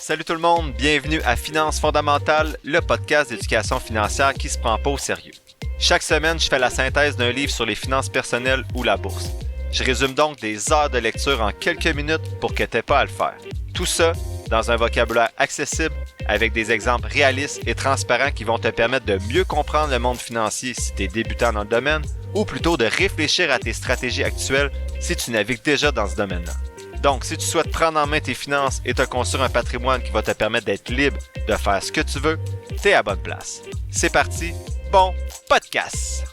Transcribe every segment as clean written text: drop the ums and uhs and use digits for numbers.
Salut tout le monde, bienvenue à Finances fondamentales, le podcast d'éducation financière qui se prend pas au sérieux. Chaque semaine, je fais la synthèse d'un livre sur les finances personnelles ou la bourse. Je résume donc des heures de lecture en quelques minutes pour que t'aies pas à le faire. Tout ça dans un vocabulaire accessible avec des exemples réalistes et transparents qui vont te permettre de mieux comprendre le monde financier si tu es débutant dans le domaine ou plutôt de réfléchir à tes stratégies actuelles si tu navigues déjà dans ce domaine-là. Donc, si tu souhaites prendre en main tes finances et te construire un patrimoine qui va te permettre d'être libre de faire ce que tu veux, t'es à bonne place. C'est parti, bon podcast!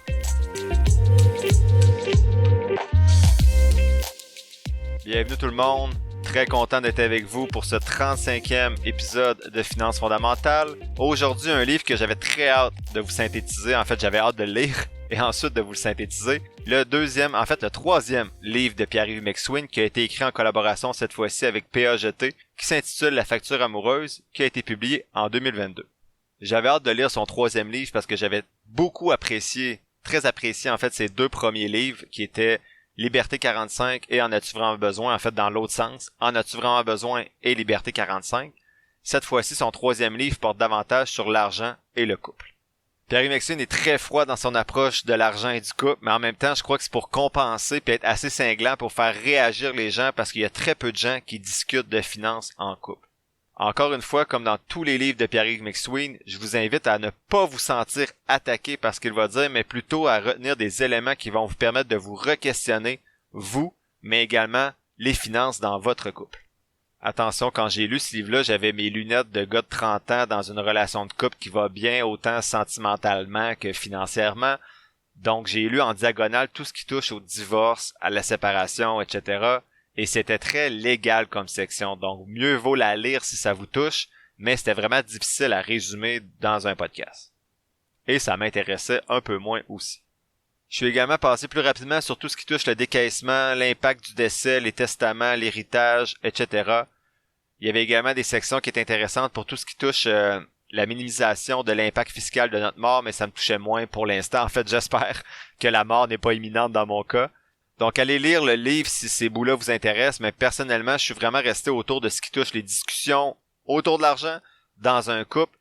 Bienvenue tout le monde, très content d'être avec vous pour ce 35e épisode de Finances fondamentales. Aujourd'hui, un livre que j'avais très hâte de vous synthétiser, en fait j'avais hâte de le lire et ensuite de vous le synthétiser. Le troisième livre de Pierre-Yves McSween qui a été écrit en collaboration cette fois-ci avec PAGT, qui s'intitule La facture amoureuse, qui a été publié en 2022. J'avais hâte de lire son troisième livre parce que j'avais beaucoup apprécié, très apprécié en fait ses deux premiers livres qui étaient Liberté 45 et En as-tu vraiment besoin, en fait dans l'autre sens, En as-tu vraiment besoin et Liberté 45. Cette fois-ci, son troisième livre porte davantage sur l'argent et le couple. Pierre-Yves McSween est très froid dans son approche de l'argent et du couple, mais en même temps, je crois que c'est pour compenser et être assez cinglant pour faire réagir les gens parce qu'il y a très peu de gens qui discutent de finances en couple. Encore une fois, comme dans tous les livres de Pierre-Yves McSween, je vous invite à ne pas vous sentir attaqué par ce qu'il va dire, mais plutôt à retenir des éléments qui vont vous permettre de vous re-questionner, vous, mais également les finances dans votre couple. Attention, quand j'ai lu ce livre-là, j'avais mes lunettes de gars de 30 ans dans une relation de couple qui va bien autant sentimentalement que financièrement. Donc, j'ai lu en diagonale tout ce qui touche au divorce, à la séparation, etc. Et c'était très légal comme section. Donc, mieux vaut la lire si ça vous touche, mais c'était vraiment difficile à résumer dans un podcast. Et ça m'intéressait un peu moins aussi. Je suis également passé plus rapidement sur tout ce qui touche le décaissement, l'impact du décès, les testaments, l'héritage, etc. Il y avait également des sections qui étaient intéressantes pour tout ce qui touche la minimisation de l'impact fiscal de notre mort, mais ça me touchait moins pour l'instant. En fait, j'espère que la mort n'est pas imminente dans mon cas. Donc, allez lire le livre si ces bouts-là vous intéressent, mais personnellement, je suis vraiment resté autour de ce qui touche les discussions autour de l'argent dans un couple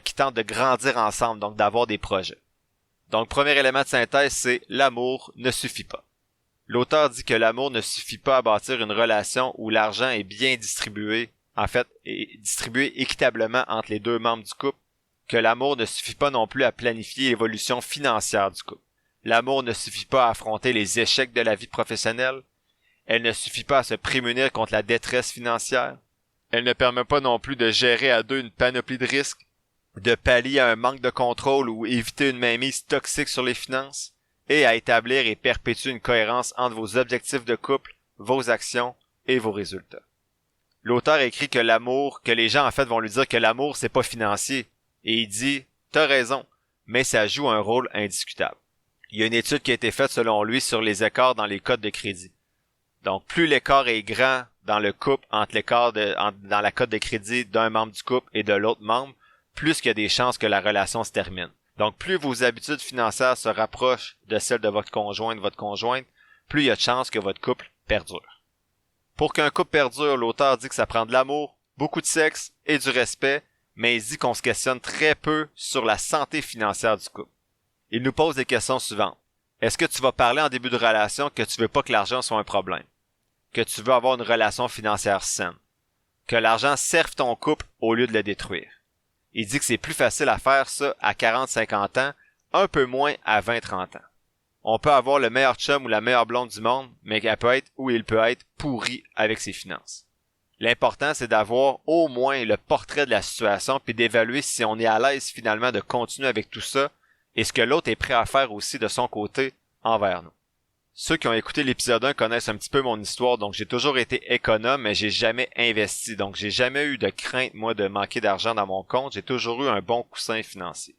qui tente de grandir ensemble, donc d'avoir des projets. Donc, premier élément de synthèse, c'est l'amour ne suffit pas. L'auteur dit que l'amour ne suffit pas à bâtir une relation où l'argent est bien distribué, en fait, est distribué équitablement entre les deux membres du couple, que l'amour ne suffit pas non plus à planifier l'évolution financière du couple. L'amour ne suffit pas à affronter les échecs de la vie professionnelle. Elle ne suffit pas à se prémunir contre la détresse financière. Elle ne permet pas non plus de gérer à deux une panoplie de risques, de pallier à un manque de contrôle ou éviter une mainmise toxique sur les finances, et à établir et perpétuer une cohérence entre vos objectifs de couple, vos actions et vos résultats. L'auteur écrit que l'amour, que les gens en fait vont lui dire que l'amour c'est pas financier, et il dit « T'as raison, mais ça joue un rôle indiscutable ». Il y a une étude qui a été faite selon lui sur les écarts dans les cotes de crédit. Donc plus l'écart est grand dans le couple entre dans la cote de crédit d'un membre du couple et de l'autre membre, plus qu'il y a des chances que la relation se termine. Donc, plus vos habitudes financières se rapprochent de celles de votre conjointe, plus il y a de chances que votre couple perdure. Pour qu'un couple perdure, l'auteur dit que ça prend de l'amour, beaucoup de sexe et du respect, mais il dit qu'on se questionne très peu sur la santé financière du couple. Il nous pose des questions suivantes. Est-ce que tu vas parler en début de relation que tu veux pas que l'argent soit un problème? Que tu veux avoir une relation financière saine? Que l'argent serve ton couple au lieu de le détruire? Il dit que c'est plus facile à faire ça à 40-50 ans, un peu moins à 20-30 ans. On peut avoir le meilleur chum ou la meilleure blonde du monde, mais il peut être pourri avec ses finances. L'important, c'est d'avoir au moins le portrait de la situation puis d'évaluer si on est à l'aise finalement de continuer avec tout ça et ce que l'autre est prêt à faire aussi de son côté envers nous. Ceux qui ont écouté l'épisode 1 connaissent un petit peu mon histoire, donc j'ai toujours été économe, mais j'ai jamais investi. Donc j'ai jamais eu de crainte, moi, de manquer d'argent dans mon compte. J'ai toujours eu un bon coussin financier.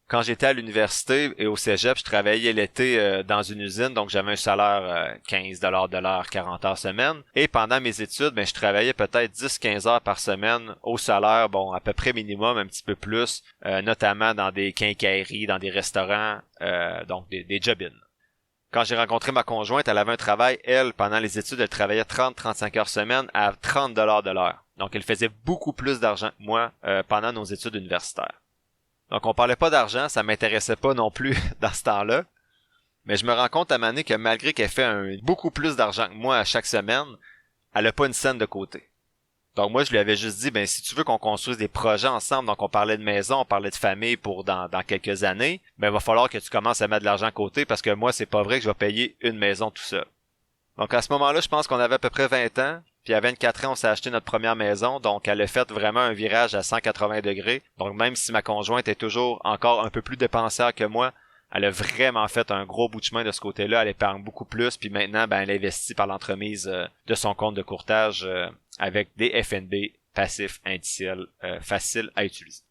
Quand j'étais à l'université et au cégep, je travaillais l'été dans une usine, donc j'avais un salaire 15$ de l'heure, 40 heures semaine. Et pendant mes études, je travaillais peut-être 10-15 heures par semaine au salaire, à peu près minimum, un petit peu plus, notamment dans des quincailleries, dans des restaurants, donc des job-ins. Quand j'ai rencontré ma conjointe, elle avait un travail, elle, pendant les études, elle travaillait 30-35 heures semaine à 30$ de l'heure. Donc, elle faisait beaucoup plus d'argent que moi pendant nos études universitaires. Donc, on parlait pas d'argent, ça m'intéressait pas non plus dans ce temps-là. Mais je me rends compte à un moment donné que malgré qu'elle fait beaucoup plus d'argent que moi à chaque semaine, elle a pas une scène de côté. Donc moi, je lui avais juste dit, ben si tu veux qu'on construise des projets ensemble, donc on parlait de maison, on parlait de famille pour dans quelques années, ben il va falloir que tu commences à mettre de l'argent à côté parce que moi, c'est pas vrai que je vais payer une maison tout seul. Donc à ce moment-là, je pense qu'on avait à peu près 20 ans, puis à 24 ans, on s'est acheté notre première maison, donc elle a fait vraiment un virage à 180 degrés. Donc même si ma conjointe est toujours encore un peu plus dépensière que moi, elle a vraiment fait un gros bout de chemin de ce côté-là. Elle épargne beaucoup plus. Puis maintenant, ben, elle investit par l'entremise de son compte de courtage avec des FNB passifs indiciels faciles à utiliser.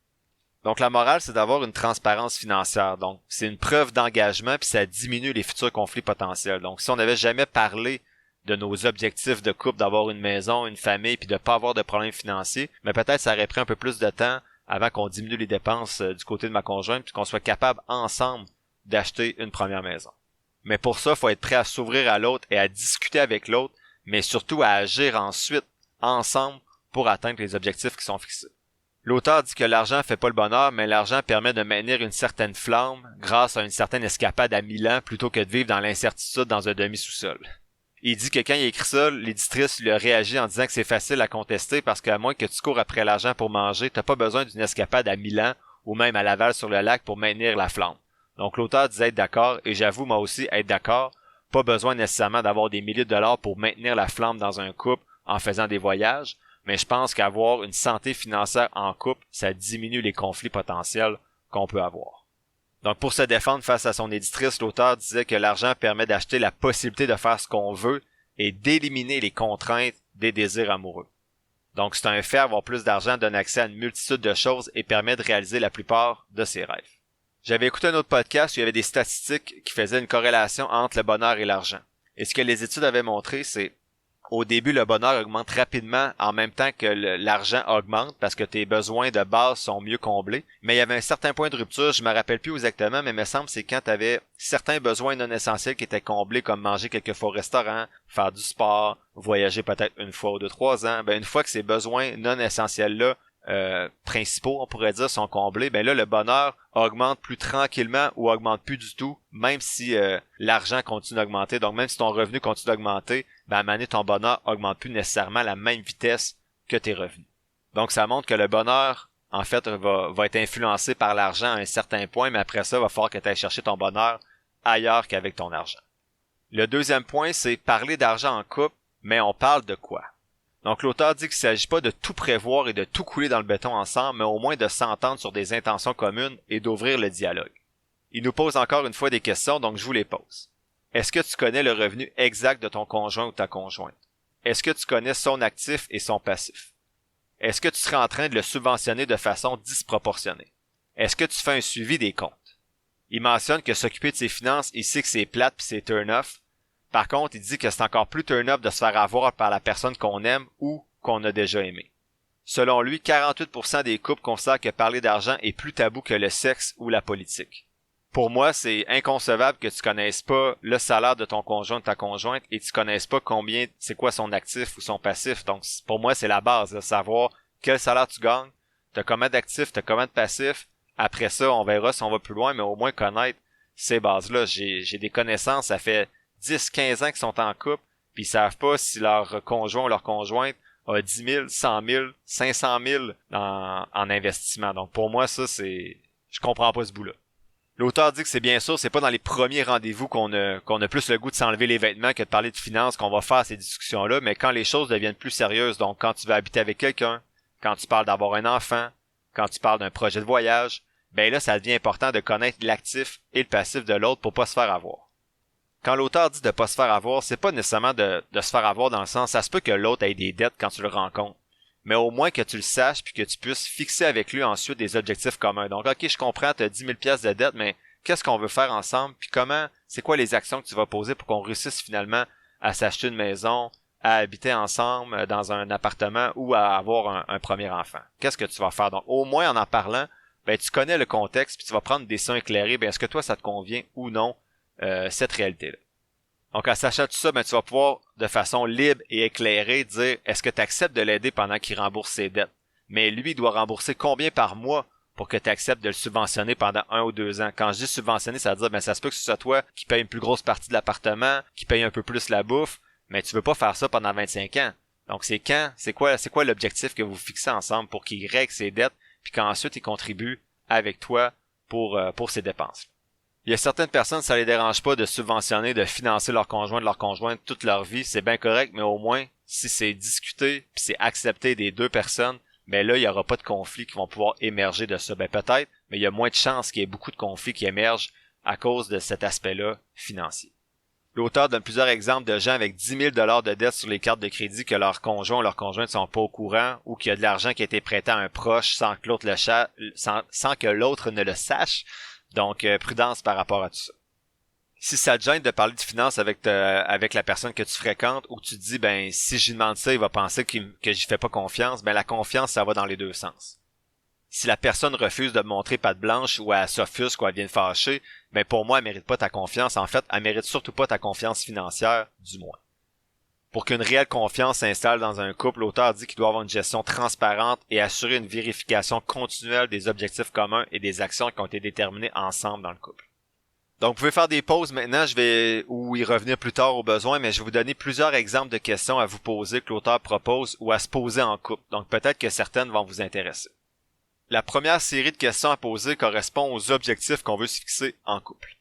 Donc la morale, c'est d'avoir une transparence financière. Donc c'est une preuve d'engagement puis ça diminue les futurs conflits potentiels. Donc si on n'avait jamais parlé de nos objectifs de couple, d'avoir une maison, une famille puis de pas avoir de problèmes financiers, mais peut-être ça aurait pris un peu plus de temps avant qu'on diminue les dépenses du côté de ma conjointe puis qu'on soit capable ensemble d'acheter une première maison. Mais pour ça, il faut être prêt à s'ouvrir à l'autre et à discuter avec l'autre, mais surtout à agir ensuite, ensemble, pour atteindre les objectifs qui sont fixés. L'auteur dit que l'argent fait pas le bonheur, mais l'argent permet de maintenir une certaine flamme grâce à une certaine escapade à Milan plutôt que de vivre dans l'incertitude dans un demi-sous-sol. Il dit que quand il écrit ça, l'éditrice lui a réagi en disant que c'est facile à contester parce qu'à moins que tu cours après l'argent pour manger, t'as pas besoin d'une escapade à Milan ou même à Laval sur le lac pour maintenir la flamme. Donc l'auteur disait être d'accord, et j'avoue moi aussi être d'accord. Pas besoin nécessairement d'avoir des milliers de dollars pour maintenir la flamme dans un couple en faisant des voyages, mais je pense qu'avoir une santé financière en couple, ça diminue les conflits potentiels qu'on peut avoir. Donc pour se défendre face à son éditrice, l'auteur disait que l'argent permet d'acheter la possibilité de faire ce qu'on veut et d'éliminer les contraintes des désirs amoureux. Donc c'est un fait, avoir plus d'argent donne accès à une multitude de choses et permet de réaliser la plupart de ses rêves. J'avais écouté un autre podcast où il y avait des statistiques qui faisaient une corrélation entre le bonheur et l'argent. Et ce que les études avaient montré, c'est au début, le bonheur augmente rapidement en même temps que l'argent augmente parce que tes besoins de base sont mieux comblés. Mais il y avait un certain point de rupture, je me rappelle plus exactement, mais il me semble que c'est quand tu avais certains besoins non essentiels qui étaient comblés, comme manger quelques fois au restaurant, faire du sport, voyager peut-être une fois ou 2-3 ans. Ben une fois que ces besoins non essentiels-là principaux, on pourrait dire, sont comblés, ben là, le bonheur augmente plus tranquillement ou augmente plus du tout, même si l'argent continue d'augmenter. Donc, même si ton revenu continue d'augmenter, ben à un moment donné, ton bonheur augmente plus nécessairement à la même vitesse que tes revenus. Donc, ça montre que le bonheur, en fait, va être influencé par l'argent à un certain point, mais après ça, il va falloir que tu ailles chercher ton bonheur ailleurs qu'avec ton argent. Le deuxième point, c'est parler d'argent en couple, mais on parle de quoi? Donc l'auteur dit qu'il ne s'agit pas de tout prévoir et de tout couler dans le béton ensemble, mais au moins de s'entendre sur des intentions communes et d'ouvrir le dialogue. Il nous pose encore une fois des questions, donc je vous les pose. Est-ce que tu connais le revenu exact de ton conjoint ou ta conjointe? Est-ce que tu connais son actif et son passif? Est-ce que tu serais en train de le subventionner de façon disproportionnée? Est-ce que tu fais un suivi des comptes? Il mentionne que s'occuper de ses finances, il sait que c'est plate puis c'est turn-off. Par contre, il dit que c'est encore plus turn-up de se faire avoir par la personne qu'on aime ou qu'on a déjà aimé. Selon lui, 48% des couples considèrent que parler d'argent est plus tabou que le sexe ou la politique. Pour moi, c'est inconcevable que tu connaisses pas le salaire de ton conjoint ou de ta conjointe et tu connaisses pas c'est quoi son actif ou son passif. Donc, pour moi, c'est la base, de savoir quel salaire tu gagnes, t'as combien d'actifs, t'as combien de passifs. Après ça, on verra si on va plus loin, mais au moins connaître ces bases-là. J'ai des connaissances, ça fait 10-15 ans qu'ils sont en couple, puis ils savent pas si leur conjoint ou leur conjointe a 10 000, 100 000, 500 000 en investissement. Donc pour moi, ça, je comprends pas ce bout-là. L'auteur dit que c'est bien sûr, c'est pas dans les premiers rendez-vous qu'on a plus le goût de s'enlever les vêtements que de parler de finances qu'on va faire ces discussions-là, mais quand les choses deviennent plus sérieuses, donc quand tu vas habiter avec quelqu'un, quand tu parles d'avoir un enfant, quand tu parles d'un projet de voyage, ben là, ça devient important de connaître l'actif et le passif de l'autre pour pas se faire avoir. Quand l'auteur dit de pas se faire avoir, c'est pas nécessairement de se faire avoir dans le sens, ça se peut que l'autre ait des dettes quand tu le rencontres. Mais au moins que tu le saches puis que tu puisses fixer avec lui ensuite des objectifs communs. Donc, ok, je comprends, tu as 10 000 piastres de dette, mais qu'est-ce qu'on veut faire ensemble puis c'est quoi les actions que tu vas poser pour qu'on réussisse finalement à s'acheter une maison, à habiter ensemble dans un appartement ou à avoir un premier enfant. Qu'est-ce que tu vas faire? Donc, au moins en parlant, ben, tu connais le contexte puis tu vas prendre des décisions éclairées. Ben, est-ce que toi, ça te convient ou non? Cette réalité-là. Donc en sachant tout ça, ben, tu vas pouvoir de façon libre et éclairée dire est-ce que tu acceptes de l'aider pendant qu'il rembourse ses dettes. Mais lui, il doit rembourser combien par mois pour que tu acceptes de le subventionner pendant 1 ou 2 ans. Quand je dis subventionner, ça veut dire ben ça se peut que ce soit toi qui paye une plus grosse partie de l'appartement, qui paye un peu plus la bouffe, mais tu veux pas faire ça pendant 25 ans. Donc c'est quoi l'objectif que vous fixez ensemble pour qu'il règle ses dettes puis qu'ensuite il contribue avec toi pour ses dépenses. Il y a certaines personnes, ça les dérange pas de subventionner, de financer leur conjointe toute leur vie, c'est bien correct, mais au moins, si c'est discuté, puis c'est accepté des deux personnes, ben là, il y aura pas de conflits qui vont pouvoir émerger de ça. Ben peut-être, mais il y a moins de chances qu'il y ait beaucoup de conflits qui émergent à cause de cet aspect-là financier. L'auteur donne plusieurs exemples de gens avec 10 000 $ de dettes sur les cartes de crédit que leurs conjoints ou leurs conjointes sont pas au courant ou qu'il y a de l'argent qui a été prêté à un proche sans que l'autre sans que l'autre ne le sache. Donc, prudence par rapport à tout ça. Si ça te gêne de parler de finances avec la personne que tu fréquentes ou que tu te dis, ben, si j'y demande ça, il va penser que j'y fais pas confiance, ben, la confiance, ça va dans les deux sens. Si la personne refuse de me montrer patte blanche ou elle s'offusque ou elle vient fâcher, ben, pour moi, elle mérite pas ta confiance. En fait, elle mérite surtout pas ta confiance financière, du moins. Pour qu'une réelle confiance s'installe dans un couple, l'auteur dit qu'il doit avoir une gestion transparente et assurer une vérification continuelle des objectifs communs et des actions qui ont été déterminées ensemble dans le couple. Donc, vous pouvez faire des pauses maintenant, je vais ou y revenir plus tard au besoin, mais je vais vous donner plusieurs exemples de questions à vous poser que l'auteur propose ou à se poser en couple. Donc, peut-être que certaines vont vous intéresser. La première série de questions à poser correspond aux objectifs qu'on veut se fixer en couple.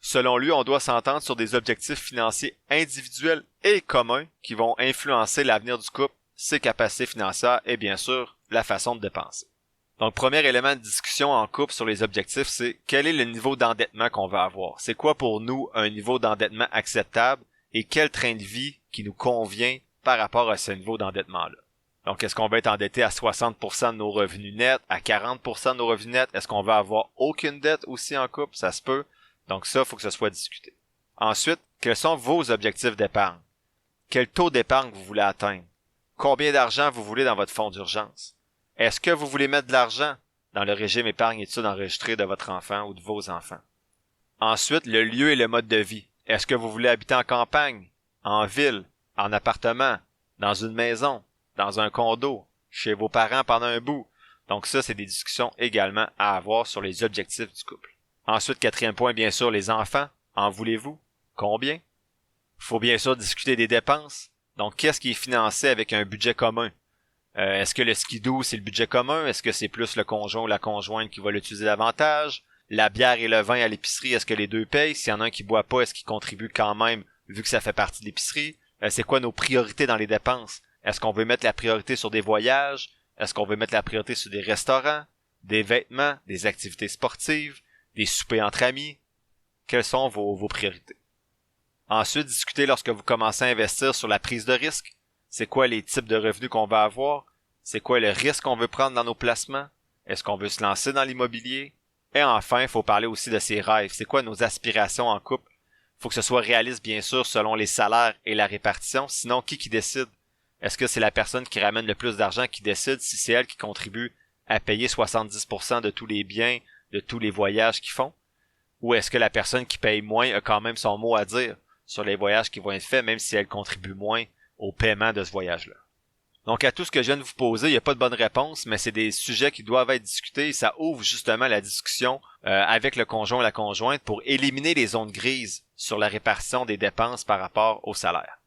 Selon lui, on doit s'entendre sur des objectifs financiers individuels et communs qui vont influencer l'avenir du couple, ses capacités financières et bien sûr, la façon de dépenser. Donc, premier élément de discussion en couple sur les objectifs, c'est quel est le niveau d'endettement qu'on veut avoir? C'est quoi pour nous un niveau d'endettement acceptable et quel train de vie qui nous convient par rapport à ce niveau d'endettement-là? Donc, est-ce qu'on va être endetté à 60% de nos revenus nets, à 40% de nos revenus nets? Est-ce qu'on va avoir aucune dette aussi en couple? Ça se peut. Donc ça, il faut que ce soit discuté. Ensuite, quels sont vos objectifs d'épargne? Quel taux d'épargne vous voulez atteindre? Combien d'argent vous voulez dans votre fonds d'urgence? Est-ce que vous voulez mettre de l'argent dans le régime épargne études enregistré de votre enfant ou de vos enfants? Ensuite, le lieu et le mode de vie. Est-ce que vous voulez habiter en campagne, en ville, en appartement, dans une maison, dans un condo, chez vos parents pendant un bout? Donc ça, c'est des discussions également à avoir sur les objectifs du couple. Ensuite, quatrième point, bien sûr, les enfants. En voulez-vous? Combien? Faut bien sûr discuter des dépenses. Donc, qu'est-ce qui est financé avec un budget commun? Est-ce que le skidoo, c'est le budget commun? Est-ce que c'est plus le conjoint ou la conjointe qui va l'utiliser davantage? La bière et le vin à l'épicerie, est-ce que les deux payent? S'il y en a un qui boit pas, est-ce qu'il contribue quand même, vu que ça fait partie de l'épicerie? C'est quoi nos priorités dans les dépenses? Est-ce qu'on veut mettre la priorité sur des voyages? Est-ce qu'on veut mettre la priorité sur des restaurants, des vêtements, des activités sportives? Des soupers entre amis, quelles sont vos priorités? Ensuite, discutez lorsque vous commencez à investir sur la prise de risque. C'est quoi les types de revenus qu'on va avoir? C'est quoi le risque qu'on veut prendre dans nos placements? Est-ce qu'on veut se lancer dans l'immobilier? Et enfin, il faut parler aussi de ses rêves. C'est quoi nos aspirations en couple? Il faut que ce soit réaliste, bien sûr, selon les salaires et la répartition. Sinon, qui décide? Est-ce que c'est la personne qui ramène le plus d'argent qui décide si c'est elle qui contribue à payer 70% de tous les biens, de tous les voyages qu'ils font? Ou est-ce que la personne qui paye moins a quand même son mot à dire sur les voyages qui vont être faits, même si elle contribue moins au paiement de ce voyage-là? Donc, à tout ce que je viens de vous poser, il n'y a pas de bonne réponse, mais c'est des sujets qui doivent être discutés et ça ouvre justement la discussion avec le conjoint ou la conjointe pour éliminer les zones grises sur la répartition des dépenses par rapport au salaire.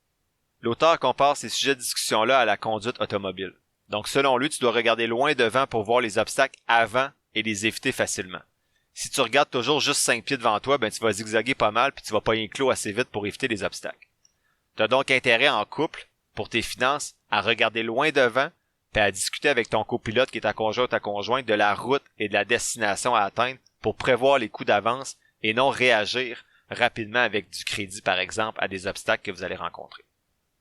L'auteur compare ces sujets de discussion-là à la conduite automobile. Donc, selon lui, tu dois regarder loin devant pour voir les obstacles avant et les éviter facilement. Si tu regardes toujours juste 5 pieds devant toi, ben tu vas zigzaguer pas mal puis tu vas pogner le clos assez vite pour éviter les obstacles. Tu as donc intérêt en couple, pour tes finances, à regarder loin devant puis à discuter avec ton copilote qui est ta conjoint ou ta conjointe de la route et de la destination à atteindre pour prévoir les coûts d'avance et non réagir rapidement avec du crédit, par exemple, à des obstacles que vous allez rencontrer.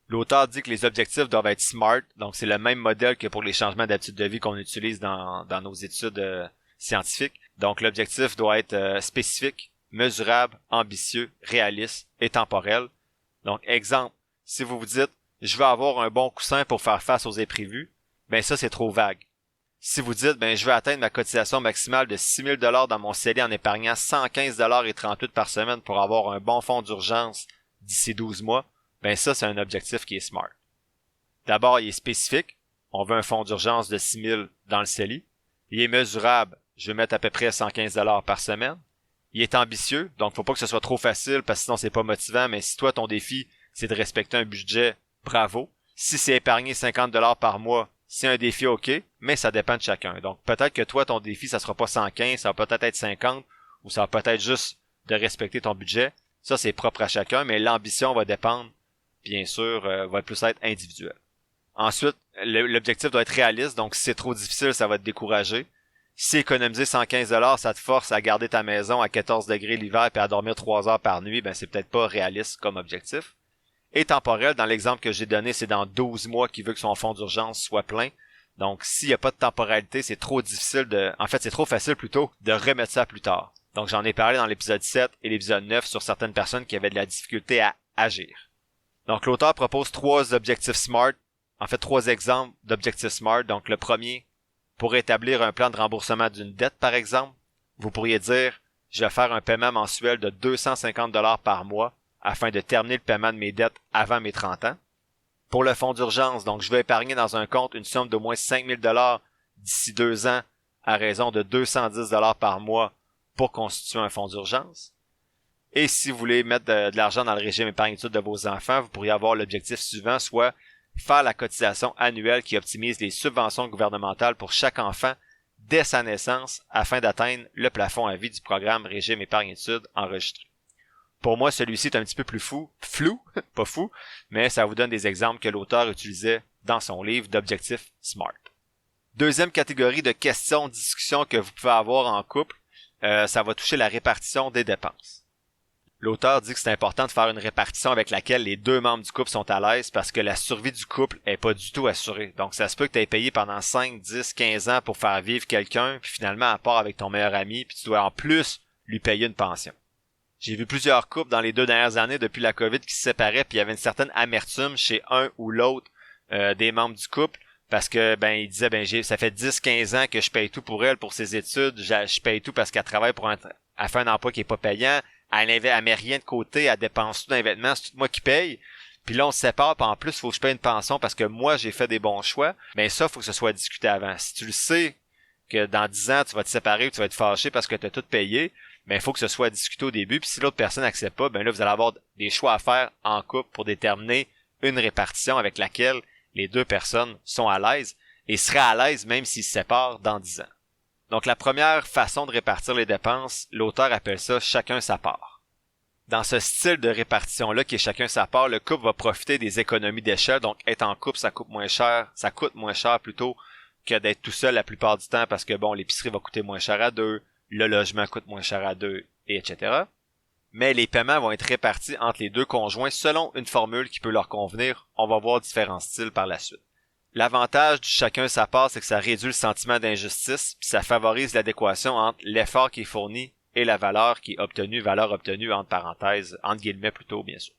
L'auteur dit que les objectifs doivent être SMART, donc c'est le même modèle que pour les changements d'habitude de vie qu'on utilise dans nos études scientifiques. Donc l'objectif doit être spécifique, mesurable, ambitieux, réaliste et temporel. Donc exemple, si vous vous dites « je veux avoir un bon coussin pour faire face aux imprévus », ben ça c'est trop vague. Si vous dites « ben je veux atteindre ma cotisation maximale de 6 000 $ dans mon CELI en épargnant 115 $ et 38 par semaine pour avoir un bon fonds d'urgence d'ici 12 mois, ben ça, c'est un objectif qui est smart. D'abord, il est spécifique. On veut un fonds d'urgence de 6 000 dans le CELI. Il est mesurable. Je vais mettre à peu près 115 $ par semaine. Il est ambitieux, donc faut pas que ce soit trop facile parce que sinon c'est pas motivant, mais si toi ton défi c'est de respecter un budget, bravo. Si c'est épargner 50 $ par mois, c'est un défi ok, mais ça dépend de chacun. Donc peut-être que toi ton défi ça sera pas 115, ça va peut-être être 50 ou ça va peut-être juste de respecter ton budget. Ça c'est propre à chacun, mais l'ambition va dépendre, bien sûr, va plus être individuelle. Ensuite, l'objectif doit être réaliste, donc si c'est trop difficile, ça va te décourager. Si économiser 115 $, ça te force à garder ta maison à 14 degrés l'hiver et à dormir 3 heures par nuit, ben c'est peut-être pas réaliste comme objectif. Et temporel, dans l'exemple que j'ai donné, c'est dans 12 mois qu'il veut que son fonds d'urgence soit plein. Donc, s'il n'y a pas de temporalité, c'est trop difficile c'est trop facile plutôt de remettre ça plus tard. Donc, j'en ai parlé dans l'épisode 7 et l'épisode 9 sur certaines personnes qui avaient de la difficulté à agir. Donc, l'auteur propose 3 objectifs SMART. En fait, 3 exemples d'objectifs SMART. Donc, le premier, pour établir un plan de remboursement d'une dette, par exemple, vous pourriez dire, je vais faire un paiement mensuel de 250 $ par mois afin de terminer le paiement de mes dettes avant mes 30 ans. Pour le fonds d'urgence, donc je vais épargner dans un compte une somme d'au moins 5 000 $ d'ici 2 ans à raison de 210 $ par mois pour constituer un fonds d'urgence. Et si vous voulez mettre de l'argent dans le régime épargne-études de vos enfants, vous pourriez avoir l'objectif suivant, soit faire la cotisation annuelle qui optimise les subventions gouvernementales pour chaque enfant dès sa naissance afin d'atteindre le plafond à vie du programme Régime épargne-études enregistré. Pour moi, celui-ci est un petit peu plus flou, pas fou, mais ça vous donne des exemples que l'auteur utilisait dans son livre d'objectifs SMART. Deuxième catégorie de questions, discussions que vous pouvez avoir en couple, ça va toucher la répartition des dépenses. L'auteur dit que c'est important de faire une répartition avec laquelle les 2 membres du couple sont à l'aise parce que la survie du couple est pas du tout assurée. Donc ça se peut que tu aies payé pendant 5, 10, 15 ans pour faire vivre quelqu'un, puis finalement à part avec ton meilleur ami, puis tu dois en plus lui payer une pension. J'ai vu plusieurs couples dans les 2 dernières années depuis la COVID qui se séparaient, puis il y avait une certaine amertume chez un ou l'autre des membres du couple parce que ils disaient ça fait 10-15 ans que je paye tout pour elle pour ses études, je paye tout parce qu'elle travaille elle fait un emploi qui est pas payant. Elle met rien de côté, elle dépense tout dans les vêtements, c'est tout moi qui paye. Puis là, on se sépare, puis en plus, il faut que je paye une pension parce que moi, j'ai fait des bons choix. Mais ça, il faut que ce soit discuté avant. Si tu le sais que dans 10 ans, tu vas te séparer ou tu vas être fâché parce que tu as tout payé, il faut que ce soit discuté au début. Puis si l'autre personne n'accepte pas, là, vous allez avoir des choix à faire en couple pour déterminer une répartition avec laquelle les 2 personnes sont à l'aise et seraient à l'aise même s'ils se séparent dans 10 ans. Donc la première façon de répartir les dépenses, l'auteur appelle ça chacun sa part. Dans ce style de répartition-là qui est chacun sa part, le couple va profiter des économies d'échelle, donc être en couple ça coûte moins cher plutôt que d'être tout seul la plupart du temps parce que l'épicerie va coûter moins cher à 2, le logement coûte moins cher à 2, et etc. Mais les paiements vont être répartis entre les 2 conjoints selon une formule qui peut leur convenir. On va voir différents styles par la suite. L'avantage du chacun sa part, c'est que ça réduit le sentiment d'injustice, puis ça favorise l'adéquation entre l'effort qui est fourni et la valeur qui est obtenue, valeur obtenue entre parenthèses, entre guillemets plutôt, bien sûr.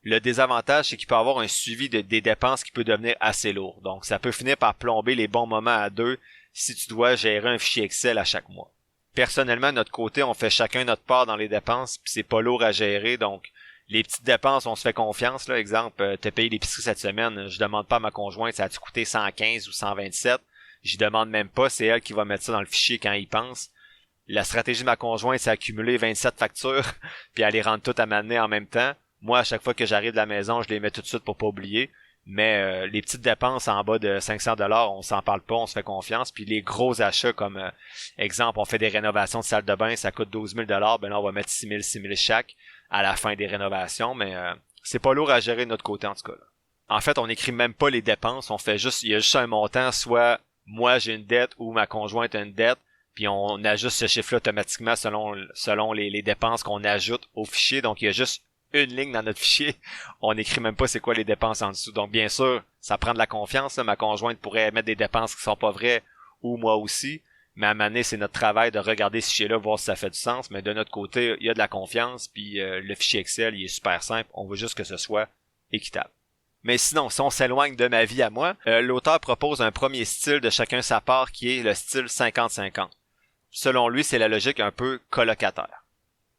Le désavantage, c'est qu'il peut y avoir un suivi des dépenses qui peut devenir assez lourd. Donc, ça peut finir par plomber les bons moments à 2 si tu dois gérer un fichier Excel à chaque mois. Personnellement, de notre côté, on fait chacun notre part dans les dépenses, puis c'est pas lourd à gérer, donc les petites dépenses, on se fait confiance, là. Exemple, t'as payé l'épicerie cette semaine, je demande pas à ma conjointe, ça a-tu coûté 115 ou 127? J'y demande même pas, c'est elle qui va mettre ça dans le fichier quand il pense. La stratégie de ma conjointe, c'est accumuler 27 factures, puis elle les rendre toutes à m'amener en même temps. Moi, à chaque fois que j'arrive de la maison, je les mets tout de suite pour pas oublier. Mais les petites dépenses en bas de 500 $, on s'en parle pas, on se fait confiance. Puis les gros achats comme, exemple, on fait des rénovations de salle de bain, ça coûte 12 000 $, là, on va mettre 6 000 chaque à la fin des rénovations. Mais c'est pas lourd à gérer de notre côté, en tout cas. Là. En fait, on n'écrit même pas les dépenses, il y a juste un montant, soit moi j'ai une dette ou ma conjointe a une dette. Puis on ajuste ce chiffre-là automatiquement selon les dépenses qu'on ajoute au fichier. Donc il y a juste une ligne dans notre fichier. On n'écrit même pas c'est quoi les dépenses en dessous. Donc bien sûr, ça prend de la confiance. Là. Ma conjointe pourrait mettre des dépenses qui sont pas vraies ou moi aussi. Mais à un moment donné, c'est notre travail de regarder ce fichier-là, voir si ça fait du sens. Mais de notre côté, il y a de la confiance. Puis le fichier Excel, il est super simple. On veut juste que ce soit équitable. Mais sinon, si on s'éloigne de ma vie à moi, l'auteur propose un premier style de chacun sa part qui est le style 50-50. Selon lui, c'est la logique un peu colocataire.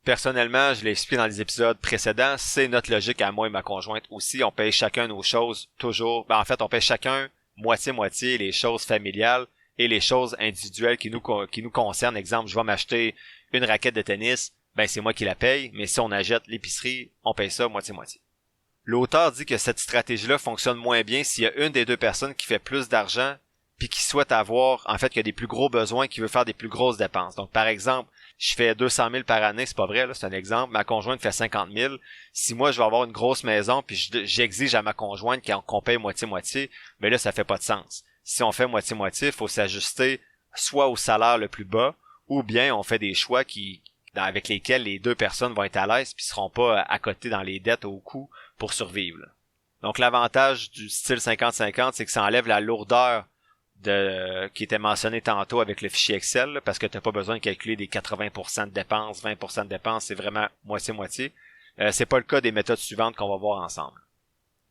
Personnellement, je l'ai expliqué dans les épisodes précédents, c'est notre logique à moi et ma conjointe aussi. On paye chacun nos choses toujours. En fait, on paye chacun moitié-moitié les choses familiales et les choses individuelles qui nous concernent. Exemple, je vais m'acheter une raquette de tennis, ben c'est moi qui la paye, mais si on achète l'épicerie, on paye ça moitié-moitié. L'auteur dit que cette stratégie-là fonctionne moins bien s'il y a une des deux personnes qui fait plus d'argent puis qui souhaite avoir, en fait, qui a des plus gros besoins, qui veut faire des plus grosses dépenses. Donc, par exemple, je fais 200 000 par année, c'est pas vrai, là, c'est un exemple. Ma conjointe fait 50 000. Si moi, je vais avoir une grosse maison puis j'exige à ma conjointe qu'on paye moitié-moitié, mais là, ça fait pas de sens. Si on fait moitié-moitié, il faut s'ajuster soit au salaire le plus bas ou bien on fait des choix avec lesquels les deux personnes vont être à l'aise puis seront pas à côté dans les dettes au coût pour survivre. Là. Donc l'avantage du style 50-50, c'est que ça enlève la lourdeur qui était mentionné tantôt avec le fichier Excel, là, parce que tu n'as pas besoin de calculer des 80% de dépenses, 20% de dépenses, c'est vraiment moitié-moitié. C'est pas le cas des méthodes suivantes qu'on va voir ensemble.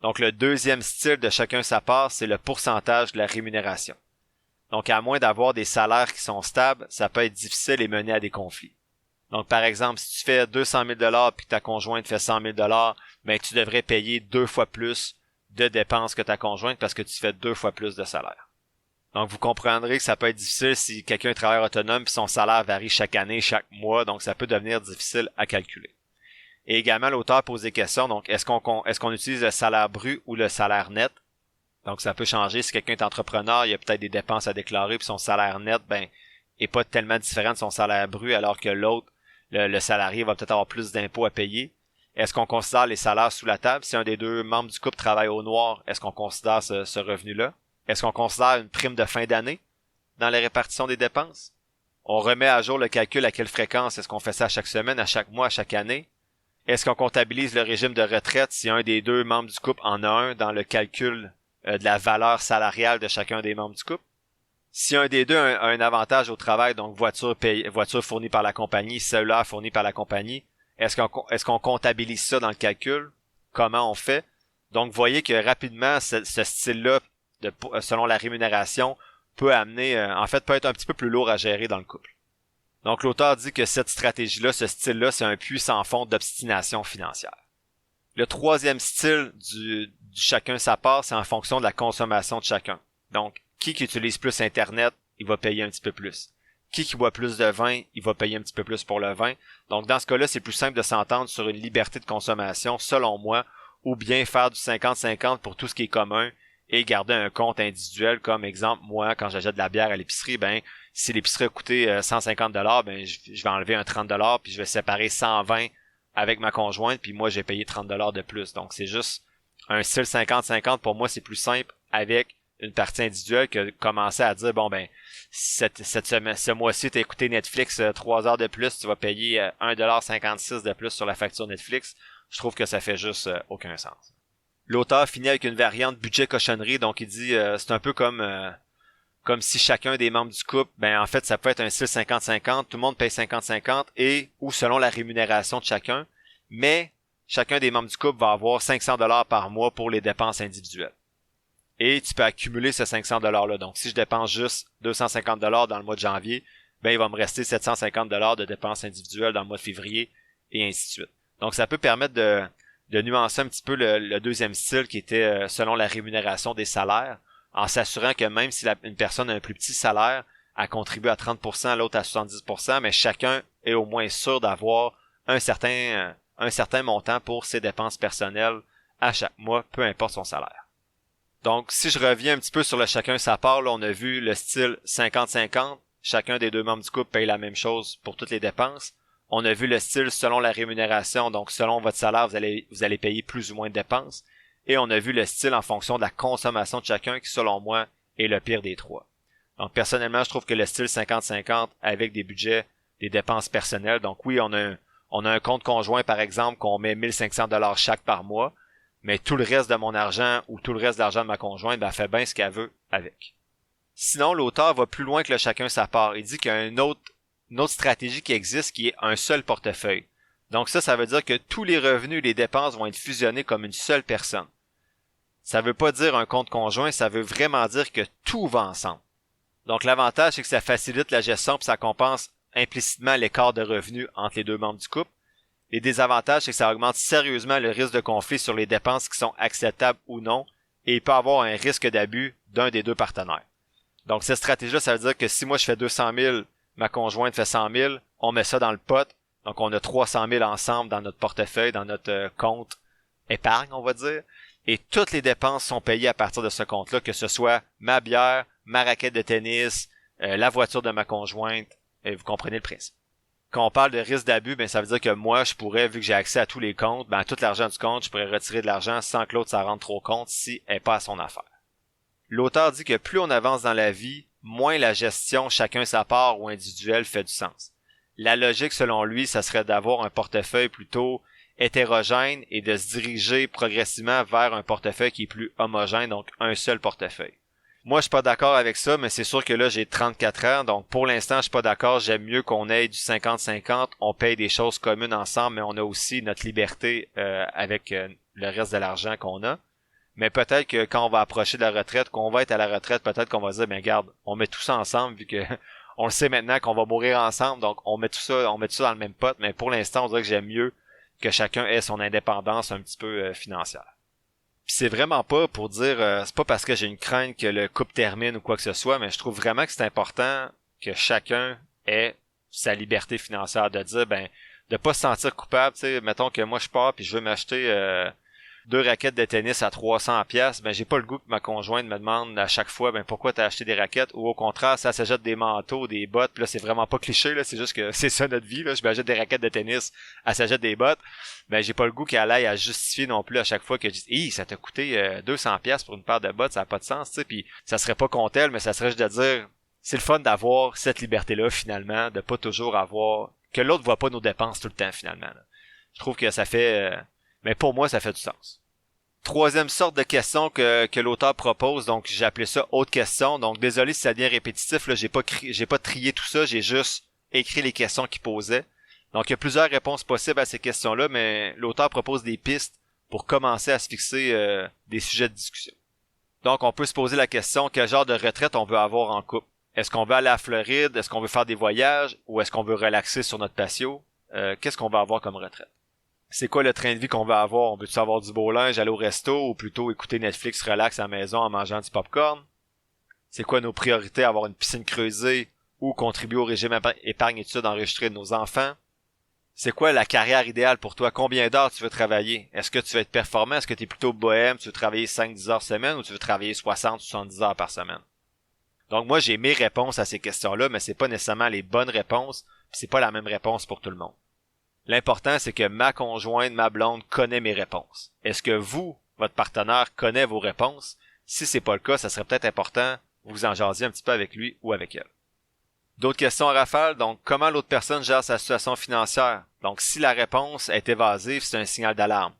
Donc le deuxième style de chacun sa part, c'est le pourcentage de la rémunération. Donc à moins d'avoir des salaires qui sont stables, ça peut être difficile et mener à des conflits. Donc, par exemple, si tu fais 200 000 $ puis que ta conjointe fait 100 000 $, ben, tu devrais payer 2 fois plus de dépenses que ta conjointe parce que tu fais 2 fois plus de salaire. Donc, vous comprendrez que ça peut être difficile si quelqu'un est travailleur autonome puis son salaire varie chaque année, chaque mois, donc ça peut devenir difficile à calculer. Et également, l'auteur pose des questions, donc est-ce qu'on utilise le salaire brut ou le salaire net? Donc, ça peut changer. Si quelqu'un est entrepreneur, il y a peut-être des dépenses à déclarer puis son salaire net, ben, est pas tellement différent de son salaire brut alors que l'autre, le salarié va peut-être avoir plus d'impôts à payer. Est-ce qu'on considère les salaires sous la table? Si un des deux membres du couple travaille au noir, est-ce qu'on considère ce revenu-là? Est-ce qu'on considère une prime de fin d'année dans la répartition des dépenses? On remet à jour le calcul à quelle fréquence? Est-ce qu'on fait ça à chaque semaine, à chaque mois, à chaque année? Est-ce qu'on comptabilise le régime de retraite si un des deux membres du couple en a un dans le calcul de la valeur salariale de chacun des membres du couple? Si un des deux a un avantage au travail, donc voiture fournie par la compagnie, cellulaire fourni par la compagnie, est-ce qu'on comptabilise ça dans le calcul? Comment on fait? Donc, vous voyez que rapidement, ce style-là, selon la rémunération, peut amener, peut être un petit peu plus lourd à gérer dans le couple. Donc, l'auteur dit que cette stratégie-là, ce style-là, c'est un puits sans fond d'obstination financière. Le troisième style du chacun sa part, c'est en fonction de la consommation de chacun. Donc, qui utilise plus Internet, il va payer un petit peu plus. Qui boit plus de vin, il va payer un petit peu plus pour le vin. Donc, dans ce cas-là, c'est plus simple de s'entendre sur une liberté de consommation, selon moi, ou bien faire du 50-50 pour tout ce qui est commun et garder un compte individuel. Comme exemple, moi, quand j'achète de la bière à l'épicerie, ben, si l'épicerie a coûté 150 $, ben, je vais enlever un 30 $, puis je vais séparer 120 avec ma conjointe, puis moi, j'ai payé 30 $ de plus. Donc, c'est juste un style 50-50. Pour moi, c'est plus simple avec une partie individuelle que commencer à dire, bon, ben, ce mois-ci, t'as écouté Netflix 3 heures de plus, tu vas payer 1,56 $ de plus sur la facture Netflix. Je trouve que ça fait juste aucun sens. L'auteur finit avec une variante budget cochonnerie, donc il dit, c'est un peu comme si chacun des membres du couple, ben, en fait, ça peut être un style 50-50, tout le monde paye 50-50 ou selon la rémunération de chacun, mais chacun des membres du couple va avoir 500 $ par mois pour les dépenses individuelles. Et tu peux accumuler ce 500 $-là. Donc, si je dépense juste 250 $ dans le mois de janvier, ben, il va me rester 750 $ de dépenses individuelles dans le mois de février, et ainsi de suite. Donc, ça peut permettre de nuancer un petit peu le deuxième style qui était selon la rémunération des salaires, en s'assurant que même si une personne a un plus petit salaire, elle contribue à 30%, l'autre à 70%, mais chacun est au moins sûr d'avoir un certain montant pour ses dépenses personnelles à chaque mois, peu importe son salaire. Donc, si je reviens un petit peu sur le chacun sa part, là, on a vu le style 50-50. Chacun des deux membres du couple paye la même chose pour toutes les dépenses. On a vu le style selon la rémunération, donc selon votre salaire, vous allez payer plus ou moins de dépenses. Et on a vu le style en fonction de la consommation de chacun, qui selon moi est le pire des trois. Donc, personnellement, je trouve que le style 50-50 avec des budgets, des dépenses personnelles, donc oui, on a un compte conjoint, par exemple, qu'on met 1500 $ chaque par mois, mais tout le reste de mon argent ou tout le reste de l'argent de ma conjointe, ben, elle fait bien ce qu'elle veut avec. Sinon, l'auteur va plus loin que le chacun sa part. Il dit qu'il y a une autre stratégie qui existe qui est un seul portefeuille. Donc ça veut dire que tous les revenus et les dépenses vont être fusionnés comme une seule personne. Ça veut pas dire un compte conjoint, ça veut vraiment dire que tout va ensemble. Donc l'avantage, c'est que ça facilite la gestion puis ça compense implicitement l'écart de revenus entre les deux membres du couple. Les désavantages, c'est que ça augmente sérieusement le risque de conflit sur les dépenses qui sont acceptables ou non, et il peut avoir un risque d'abus d'un des deux partenaires. Donc cette stratégie-là, ça veut dire que si moi je fais 200 000, ma conjointe fait 100 000, on met ça dans le pot, donc on a 300 000 ensemble dans notre portefeuille, dans notre compte épargne, on va dire, et toutes les dépenses sont payées à partir de ce compte-là, que ce soit ma bière, ma raquette de tennis, la voiture de ma conjointe, et vous comprenez le principe. Quand on parle de risque d'abus, ben ça veut dire que moi, je pourrais, vu que j'ai accès à tous les comptes, ben à tout l'argent du compte, je pourrais retirer de l'argent sans que l'autre ça rentre trop compte si elle n'est pas à son affaire. L'auteur dit que plus on avance dans la vie, moins la gestion chacun sa part ou individuelle fait du sens. La logique, selon lui, ça serait d'avoir un portefeuille plutôt hétérogène et de se diriger progressivement vers un portefeuille qui est plus homogène, donc un seul portefeuille. Moi, je suis pas d'accord avec ça, mais c'est sûr que là, j'ai 34 ans, donc pour l'instant, je suis pas d'accord. J'aime mieux qu'on ait du 50-50, on paye des choses communes ensemble, mais on a aussi notre liberté avec le reste de l'argent qu'on a. Mais peut-être que quand on va approcher de la retraite, qu'on va être à la retraite, peut-être qu'on va dire, ben garde, on met tout ça ensemble, vu que on le sait maintenant qu'on va mourir ensemble, donc on met tout ça dans le même pot, mais pour l'instant, on dirait que j'aime mieux que chacun ait son indépendance un petit peu financière. Puis c'est vraiment pas pour dire, c'est pas parce que j'ai une crainte que le couple termine ou quoi que ce soit, mais je trouve vraiment que c'est important que chacun ait sa liberté financière, de dire, ben, de pas se sentir coupable, tu sais, mettons que moi je pars puis je veux m'acheter 2 raquettes de tennis à 300$, ben j'ai pas le goût que ma conjointe me demande à chaque fois, ben pourquoi t'as acheté des raquettes, ou au contraire, ça s'achète des manteaux, des bottes, puis là c'est vraiment pas cliché, là, c'est juste que c'est ça notre vie, là, je m'achète des raquettes de tennis, elle s'achète des bottes, ben j'ai pas le goût qu'elle aille à justifier non plus à chaque fois que je dis, ça t'a coûté 200$ pour une paire de bottes, ça a pas de sens, tu sais, puis ça serait pas contre elle, mais ça serait juste de dire, c'est le fun d'avoir cette liberté-là finalement, de pas toujours avoir, que l'autre voit pas nos dépenses tout le temps finalement, là. Je trouve que ça fait, mais pour moi ça fait du sens. Troisième sorte de question que l'auteur propose, donc j'ai appelé ça autre question. Donc désolé si ça devient répétitif, là, j'ai pas trié tout ça, j'ai juste écrit les questions qu'il posait. Donc il y a plusieurs réponses possibles à ces questions-là, mais l'auteur propose des pistes pour commencer à se fixer des sujets de discussion. Donc on peut se poser la question, quel genre de retraite on veut avoir en couple? Est-ce qu'on veut aller à la Floride? Est-ce qu'on veut faire des voyages? Ou est-ce qu'on veut relaxer sur notre patio? Qu'est-ce qu'on va avoir comme retraite? C'est quoi le train de vie qu'on va avoir? On veut-tu avoir du beau linge, aller au resto, ou plutôt écouter Netflix relax à la maison en mangeant du popcorn? C'est quoi nos priorités? Avoir une piscine creusée ou contribuer au régime épargne-études enregistré de nos enfants? C'est quoi la carrière idéale pour toi? Combien d'heures tu veux travailler? Est-ce que tu veux être performant? Est-ce que tu es plutôt bohème? Tu veux travailler 5-10 heures semaine ou tu veux travailler 60-70 heures par semaine? Donc moi, j'ai mes réponses à ces questions-là, mais c'est pas nécessairement les bonnes réponses, puis c'est pas la même réponse pour tout le monde. L'important, c'est que ma conjointe, ma blonde, connaît mes réponses. Est-ce que vous, votre partenaire, connaît vos réponses? Si c'est pas le cas, ça serait peut-être important que vous en jasiez un petit peu avec lui ou avec elle. D'autres questions à rafale? Donc, comment l'autre personne gère sa situation financière? Donc, si la réponse est évasive, c'est un signal d'alarme.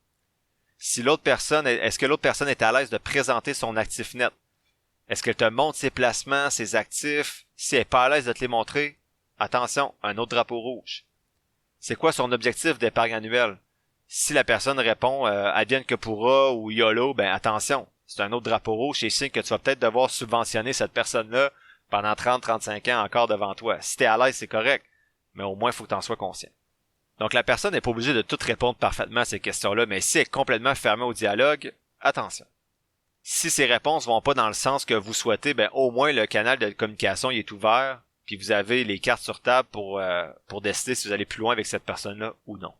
Si l'autre personne, est-ce que l'autre personne est à l'aise de présenter son actif net? Est-ce qu'elle te montre ses placements, ses actifs? Si elle est pas à l'aise de te les montrer, attention, un autre drapeau rouge. C'est quoi son objectif d'épargne annuelle? Si la personne répond advienne que pourra ou YOLO, ben attention, c'est un autre drapeau rouge et signe que tu vas peut-être devoir subventionner cette personne-là pendant 30-35 ans encore devant toi. Si t'es à l'aise, c'est correct, mais au moins il faut que t'en sois conscient. Donc la personne n'est pas obligée de tout répondre parfaitement à ces questions-là, mais si elle est complètement fermée au dialogue, attention. Si ces réponses vont pas dans le sens que vous souhaitez, ben au moins le canal de communication il est ouvert, puis vous avez les cartes sur table pour décider si vous allez plus loin avec cette personne-là ou non.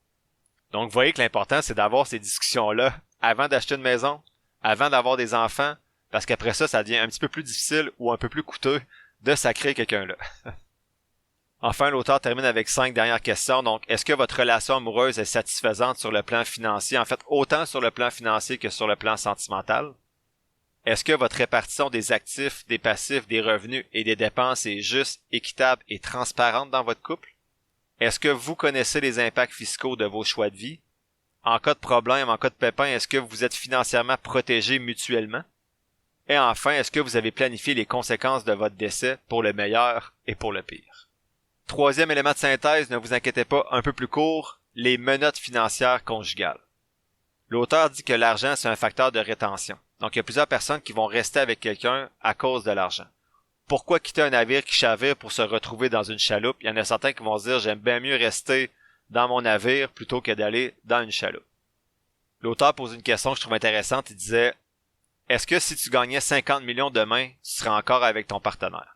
Donc vous voyez que l'important c'est d'avoir ces discussions-là avant d'acheter une maison, avant d'avoir des enfants, parce qu'après ça, ça devient un petit peu plus difficile ou un peu plus coûteux de sacrer quelqu'un là. Enfin, l'auteur termine avec 5 dernières questions. Donc, est-ce que votre relation amoureuse est satisfaisante sur le plan financier? En fait, autant sur le plan financier que sur le plan sentimental. Est-ce que votre répartition des actifs, des passifs, des revenus et des dépenses est juste, équitable et transparente dans votre couple? Est-ce que vous connaissez les impacts fiscaux de vos choix de vie? En cas de problème, en cas de pépin, est-ce que vous êtes financièrement protégés mutuellement? Et enfin, est-ce que vous avez planifié les conséquences de votre décès pour le meilleur et pour le pire? Troisième élément de synthèse, ne vous inquiétez pas, un peu plus court, les menottes financières conjugales. L'auteur dit que l'argent, c'est un facteur de rétention. Donc, il y a plusieurs personnes qui vont rester avec quelqu'un à cause de l'argent. Pourquoi quitter un navire qui chavire pour se retrouver dans une chaloupe? Il y en a certains qui vont se dire, j'aime bien mieux rester dans mon navire plutôt que d'aller dans une chaloupe. L'auteur pose une question que je trouve intéressante. Il disait, est-ce que si tu gagnais 50 millions demain, tu serais encore avec ton partenaire?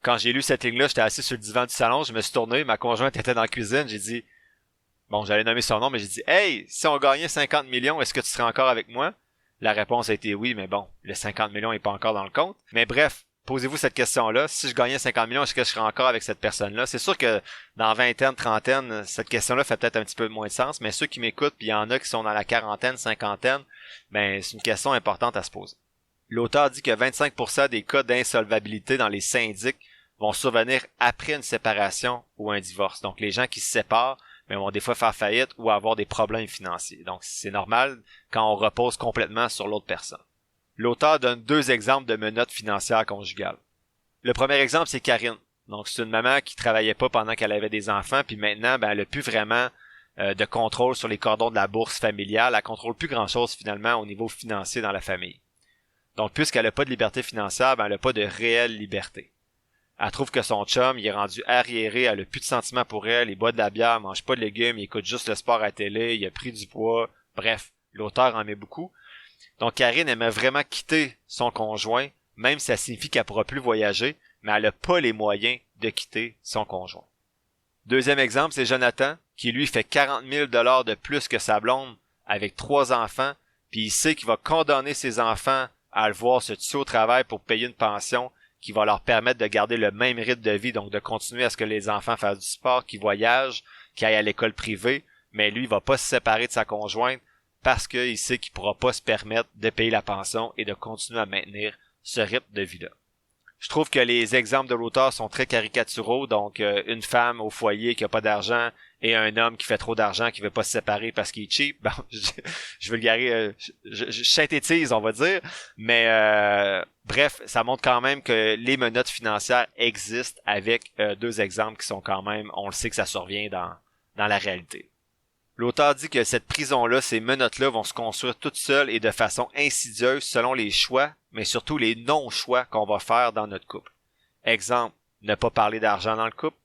Quand j'ai lu cette ligne-là, j'étais assis sur le divan du salon, je me suis tourné, ma conjointe était dans la cuisine, j'ai dit, bon, j'allais nommer son nom, mais j'ai dit, hey, si on gagnait 50 millions, est-ce que tu serais encore avec moi? La réponse a été oui, mais bon, le 50 millions est pas encore dans le compte. Mais bref, posez-vous cette question-là. Si je gagnais 50 millions, est-ce que je serais encore avec cette personne-là? C'est sûr que dans vingtaine, trentaine, cette question-là fait peut-être un petit peu moins de sens, mais ceux qui m'écoutent, puis il y en a qui sont dans la quarantaine, cinquantaine, ben, c'est une question importante à se poser. L'auteur dit que 25% des cas d'insolvabilité dans les syndics vont survenir après une séparation ou un divorce. Donc, les gens qui se séparent, mais vont des fois faire faillite ou avoir des problèmes financiers. Donc, c'est normal quand on repose complètement sur l'autre personne. L'auteur donne 2 exemples de menottes financières conjugales. Le premier exemple, c'est Karine. Donc, c'est une maman qui travaillait pas pendant qu'elle avait des enfants, puis maintenant, ben, elle a plus vraiment de contrôle sur les cordons de la bourse familiale. Elle contrôle plus grand-chose finalement au niveau financier dans la famille. Donc, puisqu'elle a pas de liberté financière, ben, elle a pas de réelle liberté. Elle trouve que son chum, il est rendu arriéré, elle a plus de sentiments pour elle, il boit de la bière, mange pas de légumes, il écoute juste le sport à la télé, il a pris du poids. Bref, l'auteur en met beaucoup. Donc, Karine aimerait vraiment quitter son conjoint, même si ça signifie qu'elle pourra plus voyager, mais elle a pas les moyens de quitter son conjoint. Deuxième exemple, c'est Jonathan, qui lui fait 40 000 $ de plus que sa blonde, avec 3 enfants, puis il sait qu'il va condamner ses enfants à le voir se tuer au travail pour payer une pension, qui va leur permettre de garder le même rythme de vie, donc de continuer à ce que les enfants fassent du sport, qu'ils voyagent, qu'ils aillent à l'école privée, mais lui, il va pas se séparer de sa conjointe parce qu'il sait qu'il pourra pas se permettre de payer la pension et de continuer à maintenir ce rythme de vie-là. Je trouve que les exemples de l'auteur sont très caricaturaux, donc une femme au foyer qui a pas d'argent et un homme qui fait trop d'argent qui veut pas se séparer parce qu'il est cheap. Bon, je vulgarise, je synthétise, on va dire, mais bref, ça montre quand même que les menottes financières existent avec 2 exemples qui sont quand même, on le sait que ça survient dans la réalité. L'auteur dit que cette prison-là, ces menottes-là vont se construire toutes seules et de façon insidieuse selon les choix, mais surtout les non-choix qu'on va faire dans notre couple. Exemple, ne pas parler d'argent dans le couple.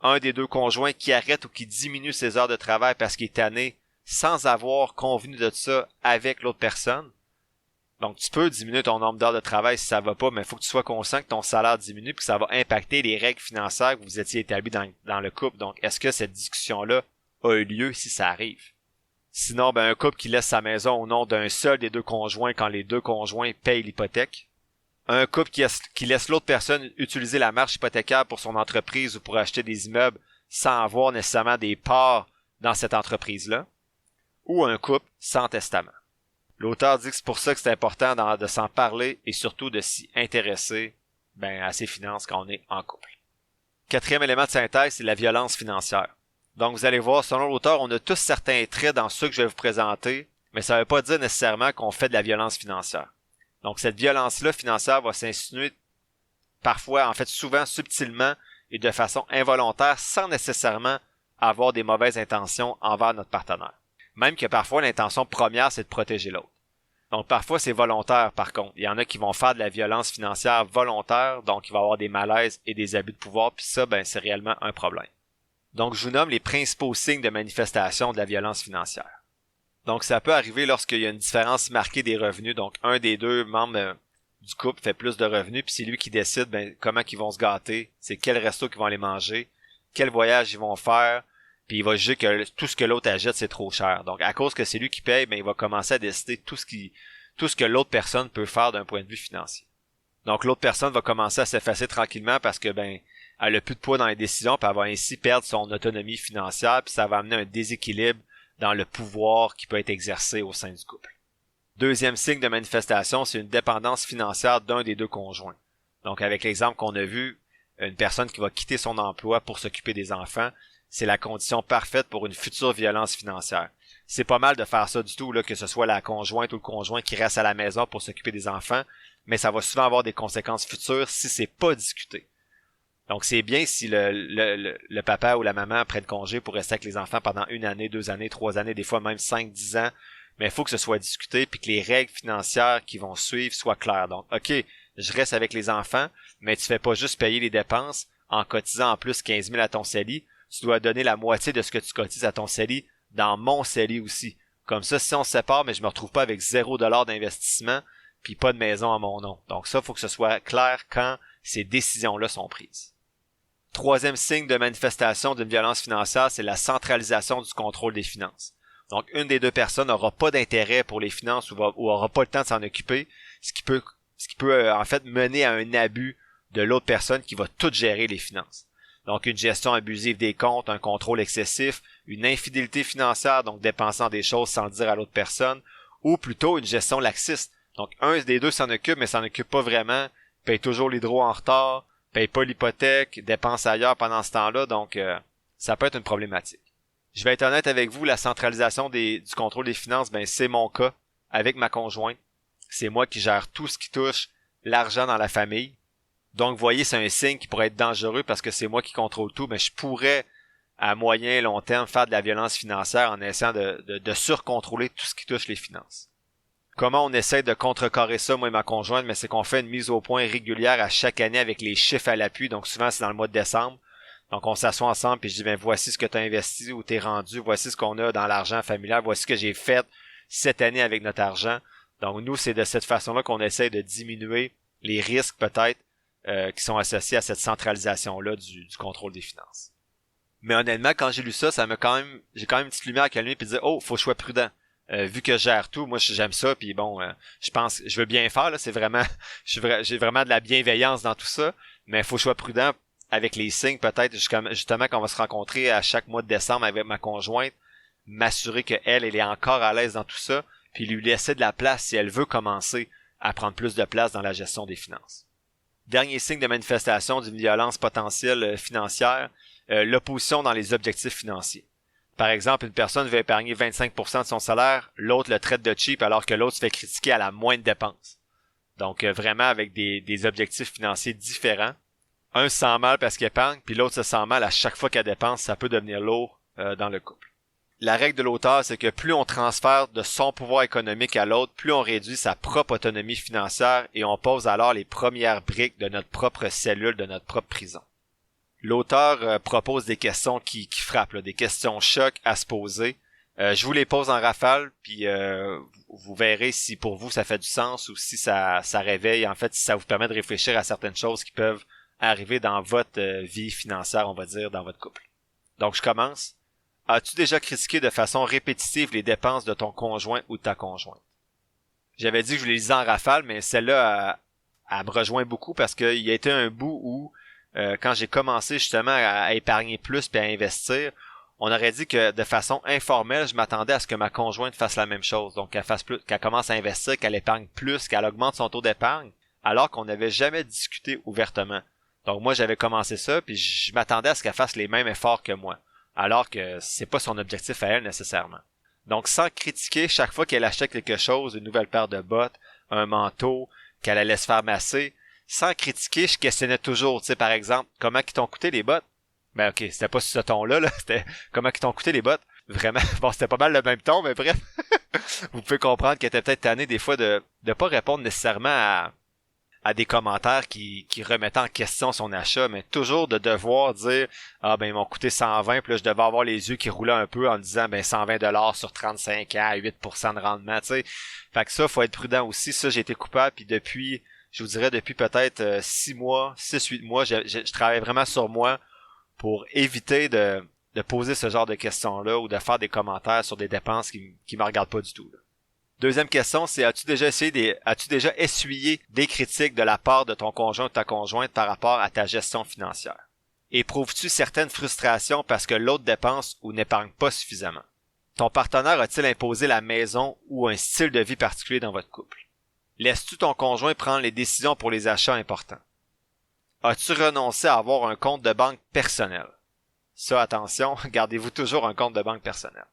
Un des 2 conjoints qui arrête ou qui diminue ses heures de travail parce qu'il est tanné sans avoir convenu de ça avec l'autre personne. Donc, tu peux diminuer ton nombre d'heures de travail si ça va pas, mais il faut que tu sois conscient que ton salaire diminue et que ça va impacter les règles financières que vous étiez établies dans le couple. Donc, est-ce que cette discussion-là a eu lieu si ça arrive? Sinon, ben, un couple qui laisse sa maison au nom d'un seul des 2 conjoints quand les 2 conjoints payent l'hypothèque. Un couple qui laisse l'autre personne utiliser la marge hypothécaire pour son entreprise ou pour acheter des immeubles sans avoir nécessairement des parts dans cette entreprise-là. Ou un couple sans testament. L'auteur dit que c'est pour ça que c'est important de s'en parler et surtout de s'y intéresser à ses finances quand on est en couple. 4e élément de synthèse, c'est la violence financière. Donc, vous allez voir, selon l'auteur, on a tous certains traits dans ceux que je vais vous présenter, mais ça ne veut pas dire nécessairement qu'on fait de la violence financière. Donc, cette violence-là financière va s'insinuer parfois, en fait souvent, subtilement et de façon involontaire, sans nécessairement avoir des mauvaises intentions envers notre partenaire. Même que parfois, l'intention première, c'est de protéger l'autre. Donc, parfois, c'est volontaire, par contre. Il y en a qui vont faire de la violence financière volontaire, donc il va y avoir des malaises et des abus de pouvoir, puis ça, c'est réellement un problème. Donc, je vous nomme les principaux signes de manifestation de la violence financière. Donc, ça peut arriver lorsqu'il y a une différence marquée des revenus. Donc, un des 2 membres du couple fait plus de revenus, puis c'est lui qui décide comment ils vont se gâter, c'est quel resto qu'ils vont aller manger, quel voyage ils vont faire, puis il va juger que tout ce que l'autre achète, c'est trop cher. Donc, à cause que c'est lui qui paye, il va commencer à décider tout ce que l'autre personne peut faire d'un point de vue financier. Donc, l'autre personne va commencer à s'effacer tranquillement parce que, elle a plus de poids dans les décisions, puis elle va ainsi perdre son autonomie financière, puis ça va amener un déséquilibre dans le pouvoir qui peut être exercé au sein du couple. Deuxième signe de manifestation, c'est une dépendance financière d'un des 2 conjoints. Donc, avec l'exemple qu'on a vu, une personne qui va quitter son emploi pour s'occuper des enfants, c'est la condition parfaite pour une future violence financière. C'est pas mal de faire ça du tout, là, que ce soit la conjointe ou le conjoint qui reste à la maison pour s'occuper des enfants, mais ça va souvent avoir des conséquences futures si c'est pas discuté. Donc, c'est bien si le papa ou la maman prennent congé pour rester avec les enfants pendant 1 année, 2 années, 3 années, des fois même 5, 10 ans. Mais il faut que ce soit discuté puis que les règles financières qui vont suivre soient claires. Donc, OK, je reste avec les enfants, mais tu fais pas juste payer les dépenses en cotisant en plus 15 000 à ton CELI. tu dois donner la moitié de ce que tu cotises à ton CELI dans mon CELI aussi. Comme ça, si on se sépare, mais je me retrouve pas avec $0 d'investissement, puis pas de maison à mon nom. Donc ça, il faut que ce soit clair quand ces décisions-là sont prises. Troisième signe de manifestation d'une violence financière, c'est la centralisation du contrôle des finances. Donc, une des deux personnes n'aura pas d'intérêt pour les finances ou aura pas le temps de s'en occuper, ce qui peut en fait mener à un abus de l'autre personne qui va tout gérer les finances. Donc, une gestion abusive des comptes, un contrôle excessif, une infidélité financière, donc dépensant des choses sans le dire à l'autre personne, ou plutôt une gestion laxiste. Donc, un des deux s'en occupe, mais s'en occupe pas vraiment, paye toujours l'hydro en retard, paye pas l'hypothèque, dépense ailleurs pendant ce temps-là, donc ça peut être une problématique. Je vais être honnête avec vous, la centralisation du contrôle des finances, c'est mon cas avec ma conjointe. C'est moi qui gère tout ce qui touche l'argent dans la famille. Donc, vous voyez, c'est un signe qui pourrait être dangereux parce que c'est moi qui contrôle tout, mais je pourrais, à moyen et long terme, faire de la violence financière en essayant de surcontrôler tout ce qui touche les finances. Comment on essaie de contrecarrer ça, moi et ma conjointe, mais c'est qu'on fait une mise au point régulière à chaque année avec les chiffres à l'appui, donc souvent c'est dans le mois de décembre. Donc on s'assoit ensemble puis je dis voici ce que tu as investi ou t'es rendu, voici ce qu'on a dans l'argent familial, voici ce que j'ai fait cette année avec notre argent. Donc nous, c'est de cette façon-là qu'on essaie de diminuer les risques peut-être qui sont associés à cette centralisation-là du contrôle des finances. Mais honnêtement, quand j'ai lu ça, j'ai quand même une petite lumière qui a allumé puis dire faut que je sois prudent. Vu que je gère tout, moi j'aime ça, puis je veux bien faire, là, c'est vraiment, j'ai vraiment de la bienveillance dans tout ça, mais il faut que je sois prudent avec les signes, peut-être, justement, qu'on va se rencontrer à chaque mois de décembre avec ma conjointe, m'assurer qu'elle est encore à l'aise dans tout ça, puis lui laisser de la place si elle veut commencer à prendre plus de place dans la gestion des finances. Dernier signe de manifestation d'une violence potentielle financière, l'opposition dans les objectifs financiers. Par exemple, une personne veut épargner 25% de son salaire, l'autre le traite de cheap alors que l'autre se fait critiquer à la moindre dépense. Donc vraiment avec des objectifs financiers différents. Un se sent mal parce qu'il épargne, puis l'autre se sent mal à chaque fois qu'elle dépense, ça peut devenir lourd dans le couple. La règle de l'auteur, c'est que plus on transfère de son pouvoir économique à l'autre, plus on réduit sa propre autonomie financière et on pose alors les premières briques de notre propre cellule, de notre propre prison. L'auteur propose des questions qui frappent, là, des questions choc à se poser. Je vous les pose en rafale, puis vous verrez si pour vous ça fait du sens ou si ça réveille, en fait, si ça vous permet de réfléchir à certaines choses qui peuvent arriver dans votre vie financière, on va dire, dans votre couple. Donc, je commence. As-tu déjà critiqué de façon répétitive les dépenses de ton conjoint ou de ta conjointe? J'avais dit que je les lisais en rafale, mais celle-là, elle me rejoint beaucoup parce qu'il y a été un bout où quand j'ai commencé justement à épargner plus puis à investir, on aurait dit que de façon informelle, je m'attendais à ce que ma conjointe fasse la même chose. Donc qu'elle fasse plus, qu'elle commence à investir, qu'elle épargne plus, qu'elle augmente son taux d'épargne, alors qu'on n'avait jamais discuté ouvertement. Donc moi j'avais commencé ça, puis je m'attendais à ce qu'elle fasse les mêmes efforts que moi, alors que c'est pas son objectif à elle nécessairement. Donc sans critiquer chaque fois qu'elle achetait quelque chose, une nouvelle paire de bottes, un manteau, qu'elle allait se faire masser, sans critiquer, je questionnais toujours, tu sais, par exemple, comment qu'ils t'ont coûté les bottes? Ben ok, c'était pas sur ce ton-là, c'était comment qu'ils t'ont coûté les bottes? Vraiment, bon, c'était pas mal le même ton, mais bref, vous pouvez comprendre qu'elle était peut-être tannée des fois de pas répondre nécessairement à des commentaires qui remettaient en question son achat, mais toujours de devoir dire ils m'ont coûté 120, puis là je devais avoir les yeux qui roulaient un peu en disant 120$ sur 35 ans, 8% de rendement, tu sais. Fait que ça, faut être prudent aussi. Ça, j'ai été coupable, puis depuis peut-être 6-8 mois, je travaille vraiment sur moi pour éviter de poser ce genre de questions-là ou de faire des commentaires sur des dépenses qui me regardent pas du tout, là. Deuxième question, c'est as-tu déjà essuyé des critiques de la part de ton conjoint ou ta conjointe par rapport à ta gestion financière? Éprouves-tu certaines frustrations parce que l'autre dépense ou n'épargne pas suffisamment? Ton partenaire a-t-il imposé la maison ou un style de vie particulier dans votre couple? Laisses-tu ton conjoint prendre les décisions pour les achats importants? As-tu renoncé à avoir un compte de banque personnel? Ça, attention, gardez-vous toujours un compte de banque personnel.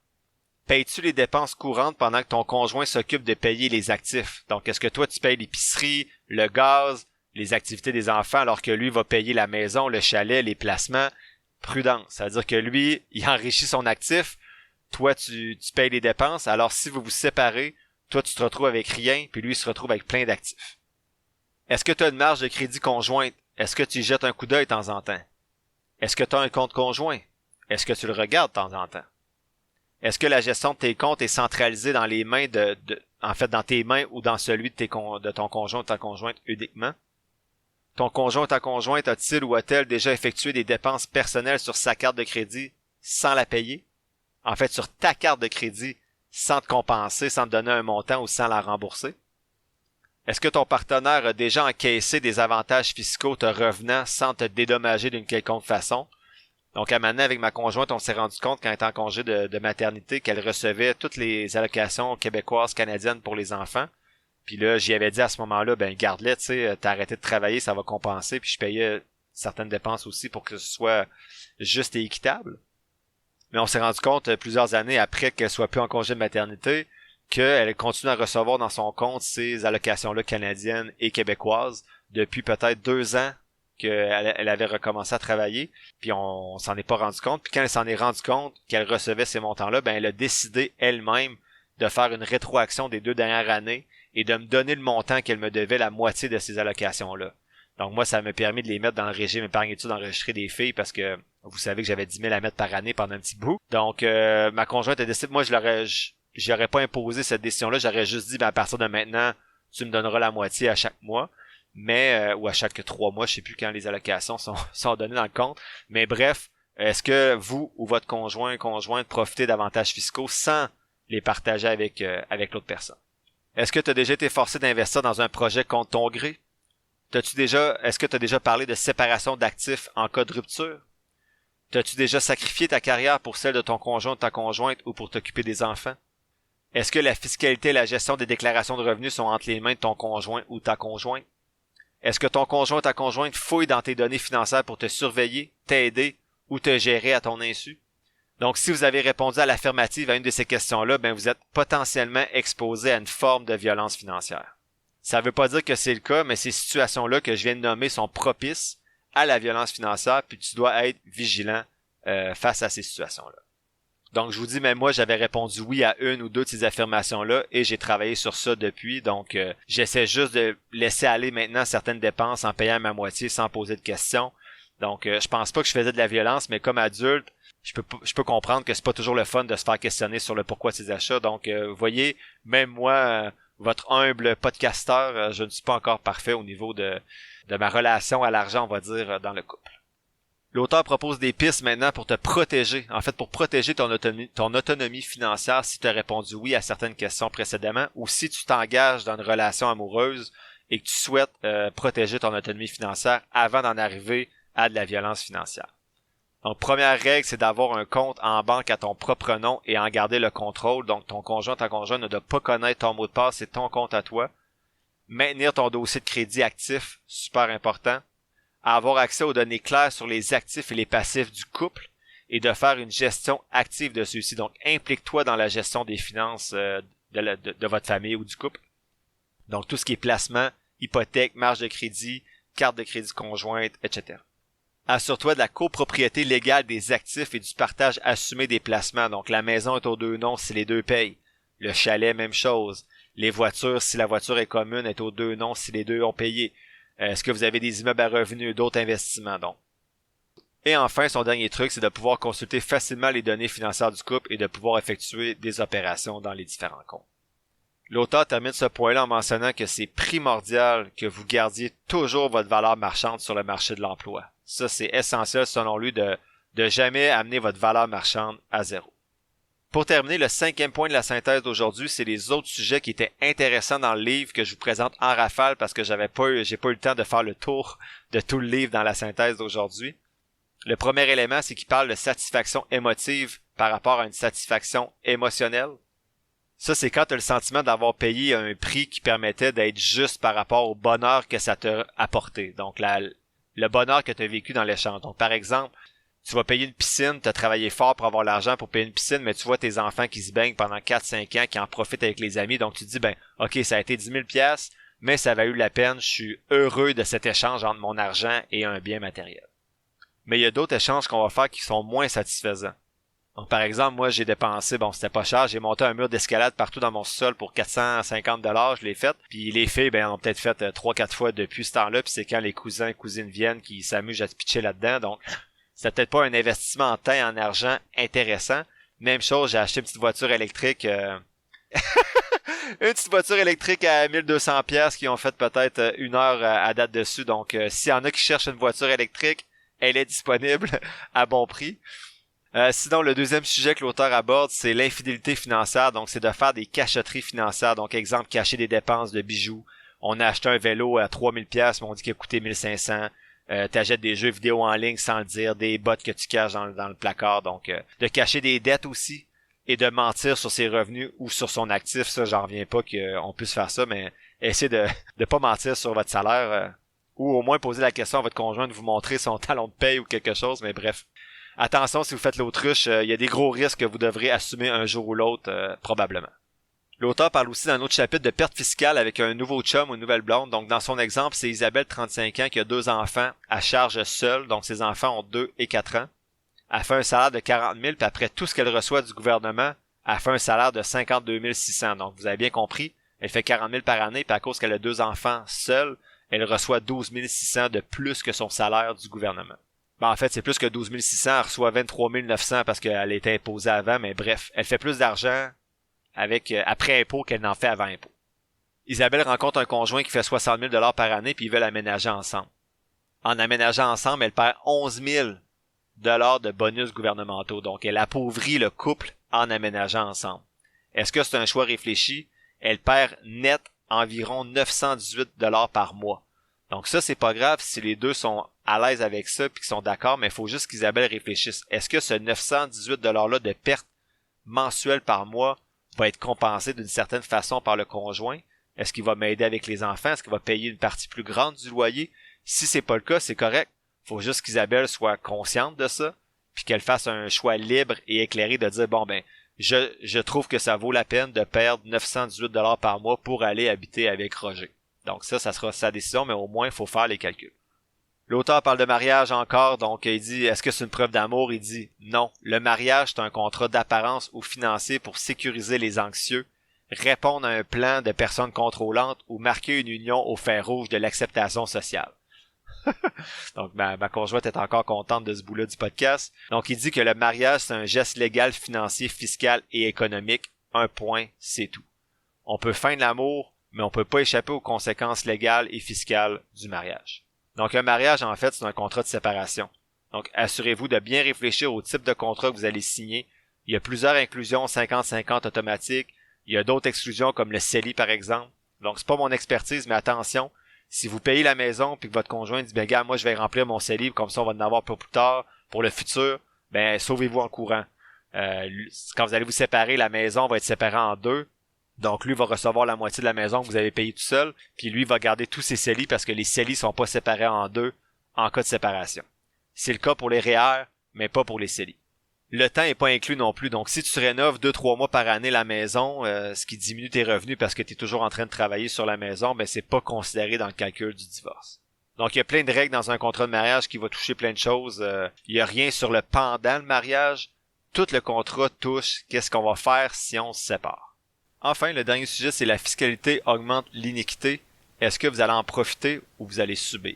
Payes-tu les dépenses courantes pendant que ton conjoint s'occupe de payer les actifs? Donc, est-ce que toi, tu payes l'épicerie, le gaz, les activités des enfants, alors que lui va payer la maison, le chalet, les placements? Prudence. Ça veut dire que lui, il enrichit son actif. Toi, tu payes les dépenses. Alors, si vous vous séparez, toi, tu te retrouves avec rien, puis lui, il se retrouve avec plein d'actifs. Est-ce que tu as une marge de crédit conjointe? Est-ce que tu y jettes un coup d'œil de temps en temps? Est-ce que tu as un compte conjoint? est-ce que tu le regardes de temps en temps? Est-ce que la gestion de tes comptes est centralisée dans les mains en fait, dans tes mains ou dans celui de ton conjoint ou ta conjointe uniquement? Ton conjoint ou ta conjointe a-t-il ou a-t-elle déjà effectué des dépenses personnelles sur sa carte de crédit sans la payer? En fait, sur ta carte de crédit sans te compenser, sans te donner un montant ou sans la rembourser? Est-ce que ton partenaire a déjà encaissé des avantages fiscaux te revenant sans te dédommager d'une quelconque façon? Donc, à maintenant, avec ma conjointe, on s'est rendu compte, quand elle était en congé de maternité, qu'elle recevait toutes les allocations québécoises, canadiennes pour les enfants. Puis là, j'y avais dit à ce moment-là, ben garde-les, tu sais, t'as arrêté de travailler, ça va compenser. Puis je payais certaines dépenses aussi pour que ce soit juste et équitable. Mais on s'est rendu compte plusieurs années après qu'elle soit plus en congé de maternité, qu'elle continue à recevoir dans son compte ces allocations-là canadiennes et québécoises depuis peut-être 2 ans qu'elle avait recommencé à travailler, puis on s'en est pas rendu compte. Puis quand elle s'en est rendu compte qu'elle recevait ces montants-là, ben elle a décidé elle-même de faire une rétroaction des 2 dernières années et de me donner le montant qu'elle me devait, la moitié de ces allocations-là. Donc moi, ça m'a permis de les mettre dans le régime épargne-études enregistré des filles parce que vous savez que j'avais 10 000 à mettre par année pendant un petit bout. Donc ma conjointe a décidé, moi j'aurais pas imposé cette décision-là, j'aurais juste dit, ben à partir de maintenant, tu me donneras la moitié à chaque mois. Mais ou à chaque 3 mois, je sais plus quand les allocations sont données dans le compte. Mais bref, est-ce que vous ou votre conjointe profitez d'avantages fiscaux sans les partager avec l'autre personne? Est-ce que tu as déjà été forcé d'investir dans un projet contre ton gré? Est-ce que tu as déjà parlé de séparation d'actifs en cas de rupture? T'as-tu déjà sacrifié ta carrière pour celle de ton conjoint ou ta conjointe ou pour t'occuper des enfants? Est-ce que la fiscalité et la gestion des déclarations de revenus sont entre les mains de ton conjoint ou ta conjointe? Est-ce que ton conjoint ou ta conjointe fouille dans tes données financières pour te surveiller, t'aider ou te gérer à ton insu? Donc, si vous avez répondu à l'affirmative à une de ces questions-là, ben vous êtes potentiellement exposé à une forme de violence financière. Ça ne veut pas dire que c'est le cas, mais ces situations-là que je viens de nommer sont propices à la violence financière, puis tu dois être vigilant face à ces situations-là. Donc, je vous dis, même moi, j'avais répondu oui à une ou deux de ces affirmations-là et j'ai travaillé sur ça depuis. Donc, j'essaie juste de laisser aller maintenant certaines dépenses en payant ma moitié sans poser de questions. Donc, je pense pas que je faisais de la violence, mais comme adulte, je peux comprendre que c'est pas toujours le fun de se faire questionner sur le pourquoi de ses achats. Donc, vous voyez, même moi, votre humble podcasteur, je ne suis pas encore parfait au niveau de ma relation à l'argent, on va dire, dans le couple. L'auteur propose des pistes maintenant pour te protéger, en fait pour protéger ton autonomie financière si tu as répondu oui à certaines questions précédemment ou si tu t'engages dans une relation amoureuse et que tu souhaites protéger ton autonomie financière avant d'en arriver à de la violence financière. Donc première règle, c'est d'avoir un compte en banque à ton propre nom et en garder le contrôle. Donc ton conjoint, ta conjointe ne doit pas connaître ton mot de passe, c'est ton compte à toi. Maintenir ton dossier de crédit actif, super important. Avoir accès aux données claires sur les actifs et les passifs du couple et de faire une gestion active de ceux-ci. Donc, implique-toi dans la gestion des finances de votre famille ou du couple. Donc, tout ce qui est placement, hypothèque, marge de crédit, carte de crédit conjointe, etc. Assure-toi de la copropriété légale des actifs et du partage assumé des placements. Donc, la maison est aux 2 noms si les 2 payent. Le chalet, même chose. Les voitures, si la voiture est commune, est aux 2 noms si les 2 ont payé. Est-ce que vous avez des immeubles à revenus, d'autres investissements donc? Et enfin, son dernier truc, c'est de pouvoir consulter facilement les données financières du couple et de pouvoir effectuer des opérations dans les différents comptes. L'auteur termine ce point-là en mentionnant que c'est primordial que vous gardiez toujours votre valeur marchande sur le marché de l'emploi. Ça, c'est essentiel selon lui de jamais amener votre valeur marchande à zéro. Pour terminer, le 5e point de la synthèse d'aujourd'hui, c'est les autres sujets qui étaient intéressants dans le livre que je vous présente en rafale parce que j'ai pas eu le temps de faire le tour de tout le livre dans la synthèse d'aujourd'hui. Le premier élément, c'est qu'il parle de satisfaction émotive par rapport à une satisfaction émotionnelle. Ça, c'est quand tu as le sentiment d'avoir payé un prix qui permettait d'être juste par rapport au bonheur que ça t'a apporté. Donc, le bonheur que tu as vécu dans l'échange. Donc, par exemple, tu vas payer une piscine, tu as travaillé fort pour avoir l'argent pour payer une piscine, mais tu vois tes enfants qui se baignent pendant 4-5 ans, qui en profitent avec les amis, donc tu te dis, ben, ok, ça a été 10 000 $, mais ça a valu la peine, je suis heureux de cet échange entre mon argent et un bien matériel. Mais il y a d'autres échanges qu'on va faire qui sont moins satisfaisants. Donc, par exemple, moi, j'ai dépensé, bon, c'était pas cher, j'ai monté un mur d'escalade partout dans mon sol pour 450 $, je l'ai fait. Puis les filles, ben, ont peut-être fait 3-4 fois depuis ce temps-là, puis c'est quand les cousins et cousines viennent qui s'amusent à se pitcher là-dedans, donc c'était peut-être pas un investissement en temps et en argent intéressant. Même chose, j'ai acheté une petite voiture électrique, une petite voiture électrique à 1200 pièces qui ont fait peut-être 1 heure à date dessus. Donc, s'il y en a qui cherchent une voiture électrique, elle est disponible à bon prix. Sinon, le deuxième sujet que l'auteur aborde, c'est l'infidélité financière. Donc, c'est de faire des cachotteries financières. Donc, exemple, cacher des dépenses de bijoux. On a acheté un vélo à 3000 pièces, mais on dit qu'il a coûté 1500. T'achètes des jeux vidéo en ligne sans le dire, des bottes que tu caches dans le placard. Donc, de cacher des dettes aussi et de mentir sur ses revenus ou sur son actif. Ça, j'en reviens pas qu'on puisse faire ça, mais essayez de pas mentir sur votre salaire ou au moins poser la question à votre conjoint de vous montrer son talon de paye ou quelque chose. Mais bref. Attention, si vous faites l'autruche, il y a des gros risques que vous devrez assumer un jour ou l'autre, probablement. L'auteur parle aussi dans un autre chapitre de perte fiscale avec un nouveau chum ou une nouvelle blonde. Donc, dans son exemple, c'est Isabelle, 35 ans, qui a 2 enfants à charge seule. Donc, ses enfants ont 2 et 4 ans. Elle fait un salaire de 40 000, puis après tout ce qu'elle reçoit du gouvernement, elle fait un salaire de 52 600. Donc, vous avez bien compris, elle fait 40 000 par année, puis à cause qu'elle a 2 enfants seuls, elle reçoit 12 600 de plus que son salaire du gouvernement. Ben, en fait, c'est plus que 12 600, elle reçoit 23 900 parce qu'elle était imposée avant, mais bref, elle fait plus d'argent avec après impôt qu'elle n'en fait avant impôt. Isabelle rencontre un conjoint qui fait 60 000 $ par année puis ils veulent aménager ensemble. En aménageant ensemble, elle perd 11 000 $ de bonus gouvernementaux, donc elle appauvrit le couple en aménageant ensemble. Est-ce que c'est un choix réfléchi? Elle perd net environ 918 $ par mois. Donc ça, c'est pas grave si les deux sont à l'aise avec ça puis qu'ils sont d'accord, mais il faut juste qu'Isabelle réfléchisse. Est-ce que ce 918 $ de perte mensuelle par mois va être compensé d'une certaine façon par le conjoint? Est-ce qu'il va m'aider avec les enfants? Est-ce qu'il va payer une partie plus grande du loyer? Si c'est pas le cas, c'est correct. Faut juste qu'Isabelle soit consciente de ça, puis qu'elle fasse un choix libre et éclairé de dire, bon ben, je trouve que ça vaut la peine de perdre 918 $ par mois pour aller habiter avec Roger. Donc ça sera sa décision, mais au moins, il faut faire les calculs. L'auteur parle de mariage encore, donc il dit, est-ce que c'est une preuve d'amour? Il dit, non. Le mariage, c'est un contrat d'apparence ou financier pour sécuriser les anxieux, répondre à un plan de personnes contrôlantes ou marquer une union au fer rouge de l'acceptation sociale. Donc ma conjointe est encore contente de ce bout-là du podcast. Donc il dit que le mariage, c'est un geste légal, financier, fiscal et économique. Un point, c'est tout. On peut feindre l'amour, mais on peut pas échapper aux conséquences légales et fiscales du mariage. Donc un mariage, en fait, c'est un contrat de séparation. Donc assurez-vous de bien réfléchir au type de contrat que vous allez signer. Il y a plusieurs inclusions 50-50 automatiques. Il y a d'autres exclusions comme le CELI par exemple. Donc c'est pas mon expertise, mais attention, si vous payez la maison puis que votre conjoint dit ben gars, moi je vais remplir mon CELI, comme ça on va en avoir pour plus tard, pour le futur, ben sauvez-vous en courant. Quand vous allez vous séparer, la maison va être séparée en deux. Donc lui va recevoir la moitié de la maison que vous avez payée tout seul, puis lui va garder tous ses CELI parce que les CELI sont pas séparés en deux en cas de séparation. C'est le cas pour les REER, mais pas pour les CELI. Le temps est pas inclus non plus, donc si tu rénoves 2-3 mois par année la maison, ce qui diminue tes revenus parce que tu es toujours en train de travailler sur la maison, ben c'est pas considéré dans le calcul du divorce. Donc il y a plein de règles dans un contrat de mariage qui va toucher plein de choses. Il y a rien sur le pendant le mariage. Tout le contrat touche qu'est-ce qu'on va faire si on se sépare. Enfin, le dernier sujet, c'est la fiscalité augmente l'iniquité. Est-ce que vous allez en profiter ou vous allez subir?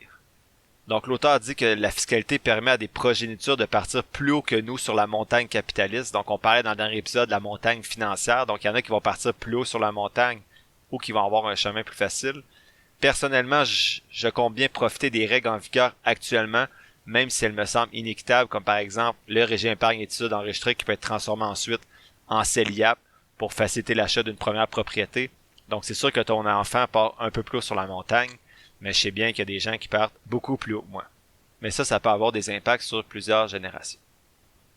Donc l'auteur dit que la fiscalité permet à des progénitures de partir plus haut que nous sur la montagne capitaliste. Donc on parlait dans le dernier épisode de la montagne financière. Donc il y en a qui vont partir plus haut sur la montagne ou qui vont avoir un chemin plus facile. Personnellement, je compte bien profiter des règles en vigueur actuellement, même si elles me semblent inéquitables, comme par exemple le régime épargne études enregistré qui peut être transformé ensuite en CELIAP pour faciliter l'achat d'une première propriété. Donc c'est sûr que ton enfant part un peu plus haut sur la montagne, mais je sais bien qu'il y a des gens qui partent beaucoup plus haut que moi. Mais ça peut avoir des impacts sur plusieurs générations.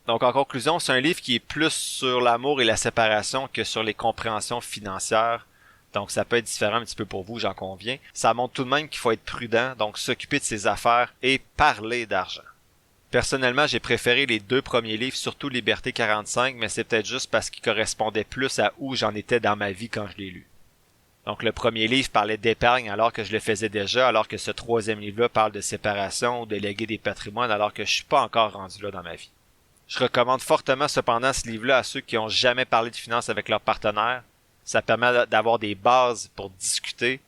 Donc en conclusion, c'est un livre qui est plus sur l'amour et la séparation que sur les compréhensions financières. Donc ça peut être différent un petit peu pour vous, j'en conviens. Ça montre tout de même qu'il faut être prudent, donc s'occuper de ses affaires et parler d'argent. Personnellement, j'ai préféré les 2 premiers livres, surtout Liberté 45, mais c'est peut-être juste parce qu'ils correspondaient plus à où j'en étais dans ma vie quand je l'ai lu. Donc le premier livre parlait d'épargne alors que je le faisais déjà, alors que ce 3e livre-là parle de séparation ou de léguer des patrimoines alors que je suis pas encore rendu là dans ma vie. Je recommande fortement cependant ce livre-là à ceux qui ont jamais parlé de finances avec leur partenaire. Ça permet d'avoir des bases pour discuter.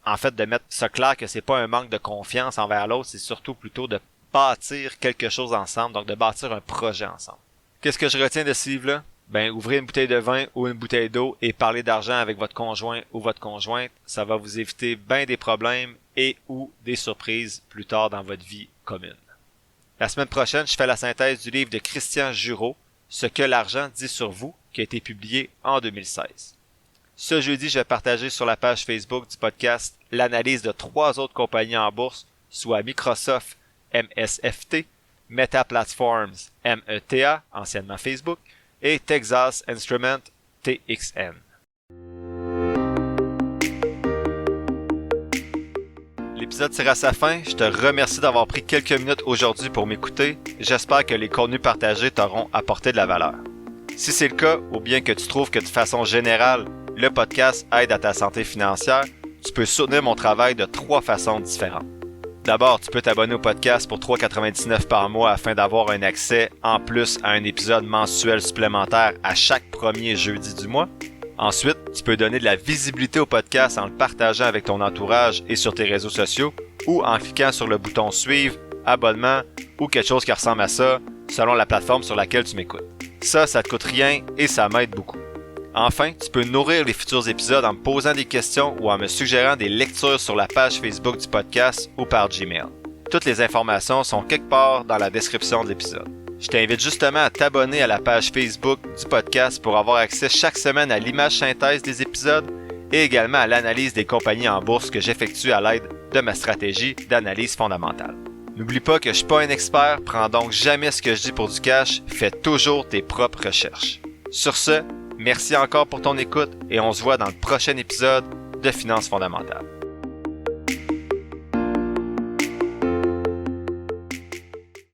En fait, de mettre ça clair que c'est pas un manque de confiance envers l'autre, c'est surtout plutôt de bâtir quelque chose ensemble, donc de bâtir un projet ensemble. Qu'est-ce que je retiens de ce livre-là? Ouvrez une bouteille de vin ou une bouteille d'eau et parlez d'argent avec votre conjoint ou votre conjointe. Ça va vous éviter bien des problèmes et ou des surprises plus tard dans votre vie commune. La semaine prochaine, je fais la synthèse du livre de Christian Jureau, Ce que l'argent dit sur vous, qui a été publié en 2016. Ce jeudi, je vais partager sur la page Facebook du podcast l'analyse de 3 autres compagnies en bourse, soit Microsoft, MSFT, Meta Platforms, META, anciennement Facebook, et Texas Instruments, TXN. L'épisode tire à sa fin. Je te remercie d'avoir pris quelques minutes aujourd'hui pour m'écouter. J'espère que les contenus partagés t'auront apporté de la valeur. Si c'est le cas, ou bien que tu trouves que de façon générale, le podcast aide à ta santé financière, tu peux soutenir mon travail de 3 façons différentes. D'abord, tu peux t'abonner au podcast pour 3,99$ par mois afin d'avoir un accès en plus à un épisode mensuel supplémentaire à chaque premier jeudi du mois. Ensuite, tu peux donner de la visibilité au podcast en le partageant avec ton entourage et sur tes réseaux sociaux ou en cliquant sur le bouton suivre, abonnement ou quelque chose qui ressemble à ça selon la plateforme sur laquelle tu m'écoutes. Ça te coûte rien et ça m'aide beaucoup. Enfin, tu peux nourrir les futurs épisodes en me posant des questions ou en me suggérant des lectures sur la page Facebook du podcast ou par Gmail. Toutes les informations sont quelque part dans la description de l'épisode. Je t'invite justement à t'abonner à la page Facebook du podcast pour avoir accès chaque semaine à l'image synthèse des épisodes et également à l'analyse des compagnies en bourse que j'effectue à l'aide de ma stratégie d'analyse fondamentale. N'oublie pas que je suis pas un expert, prends donc jamais ce que je dis pour du cash, fais toujours tes propres recherches. Sur ce, merci encore pour ton écoute et on se voit dans le prochain épisode de Finances fondamentales.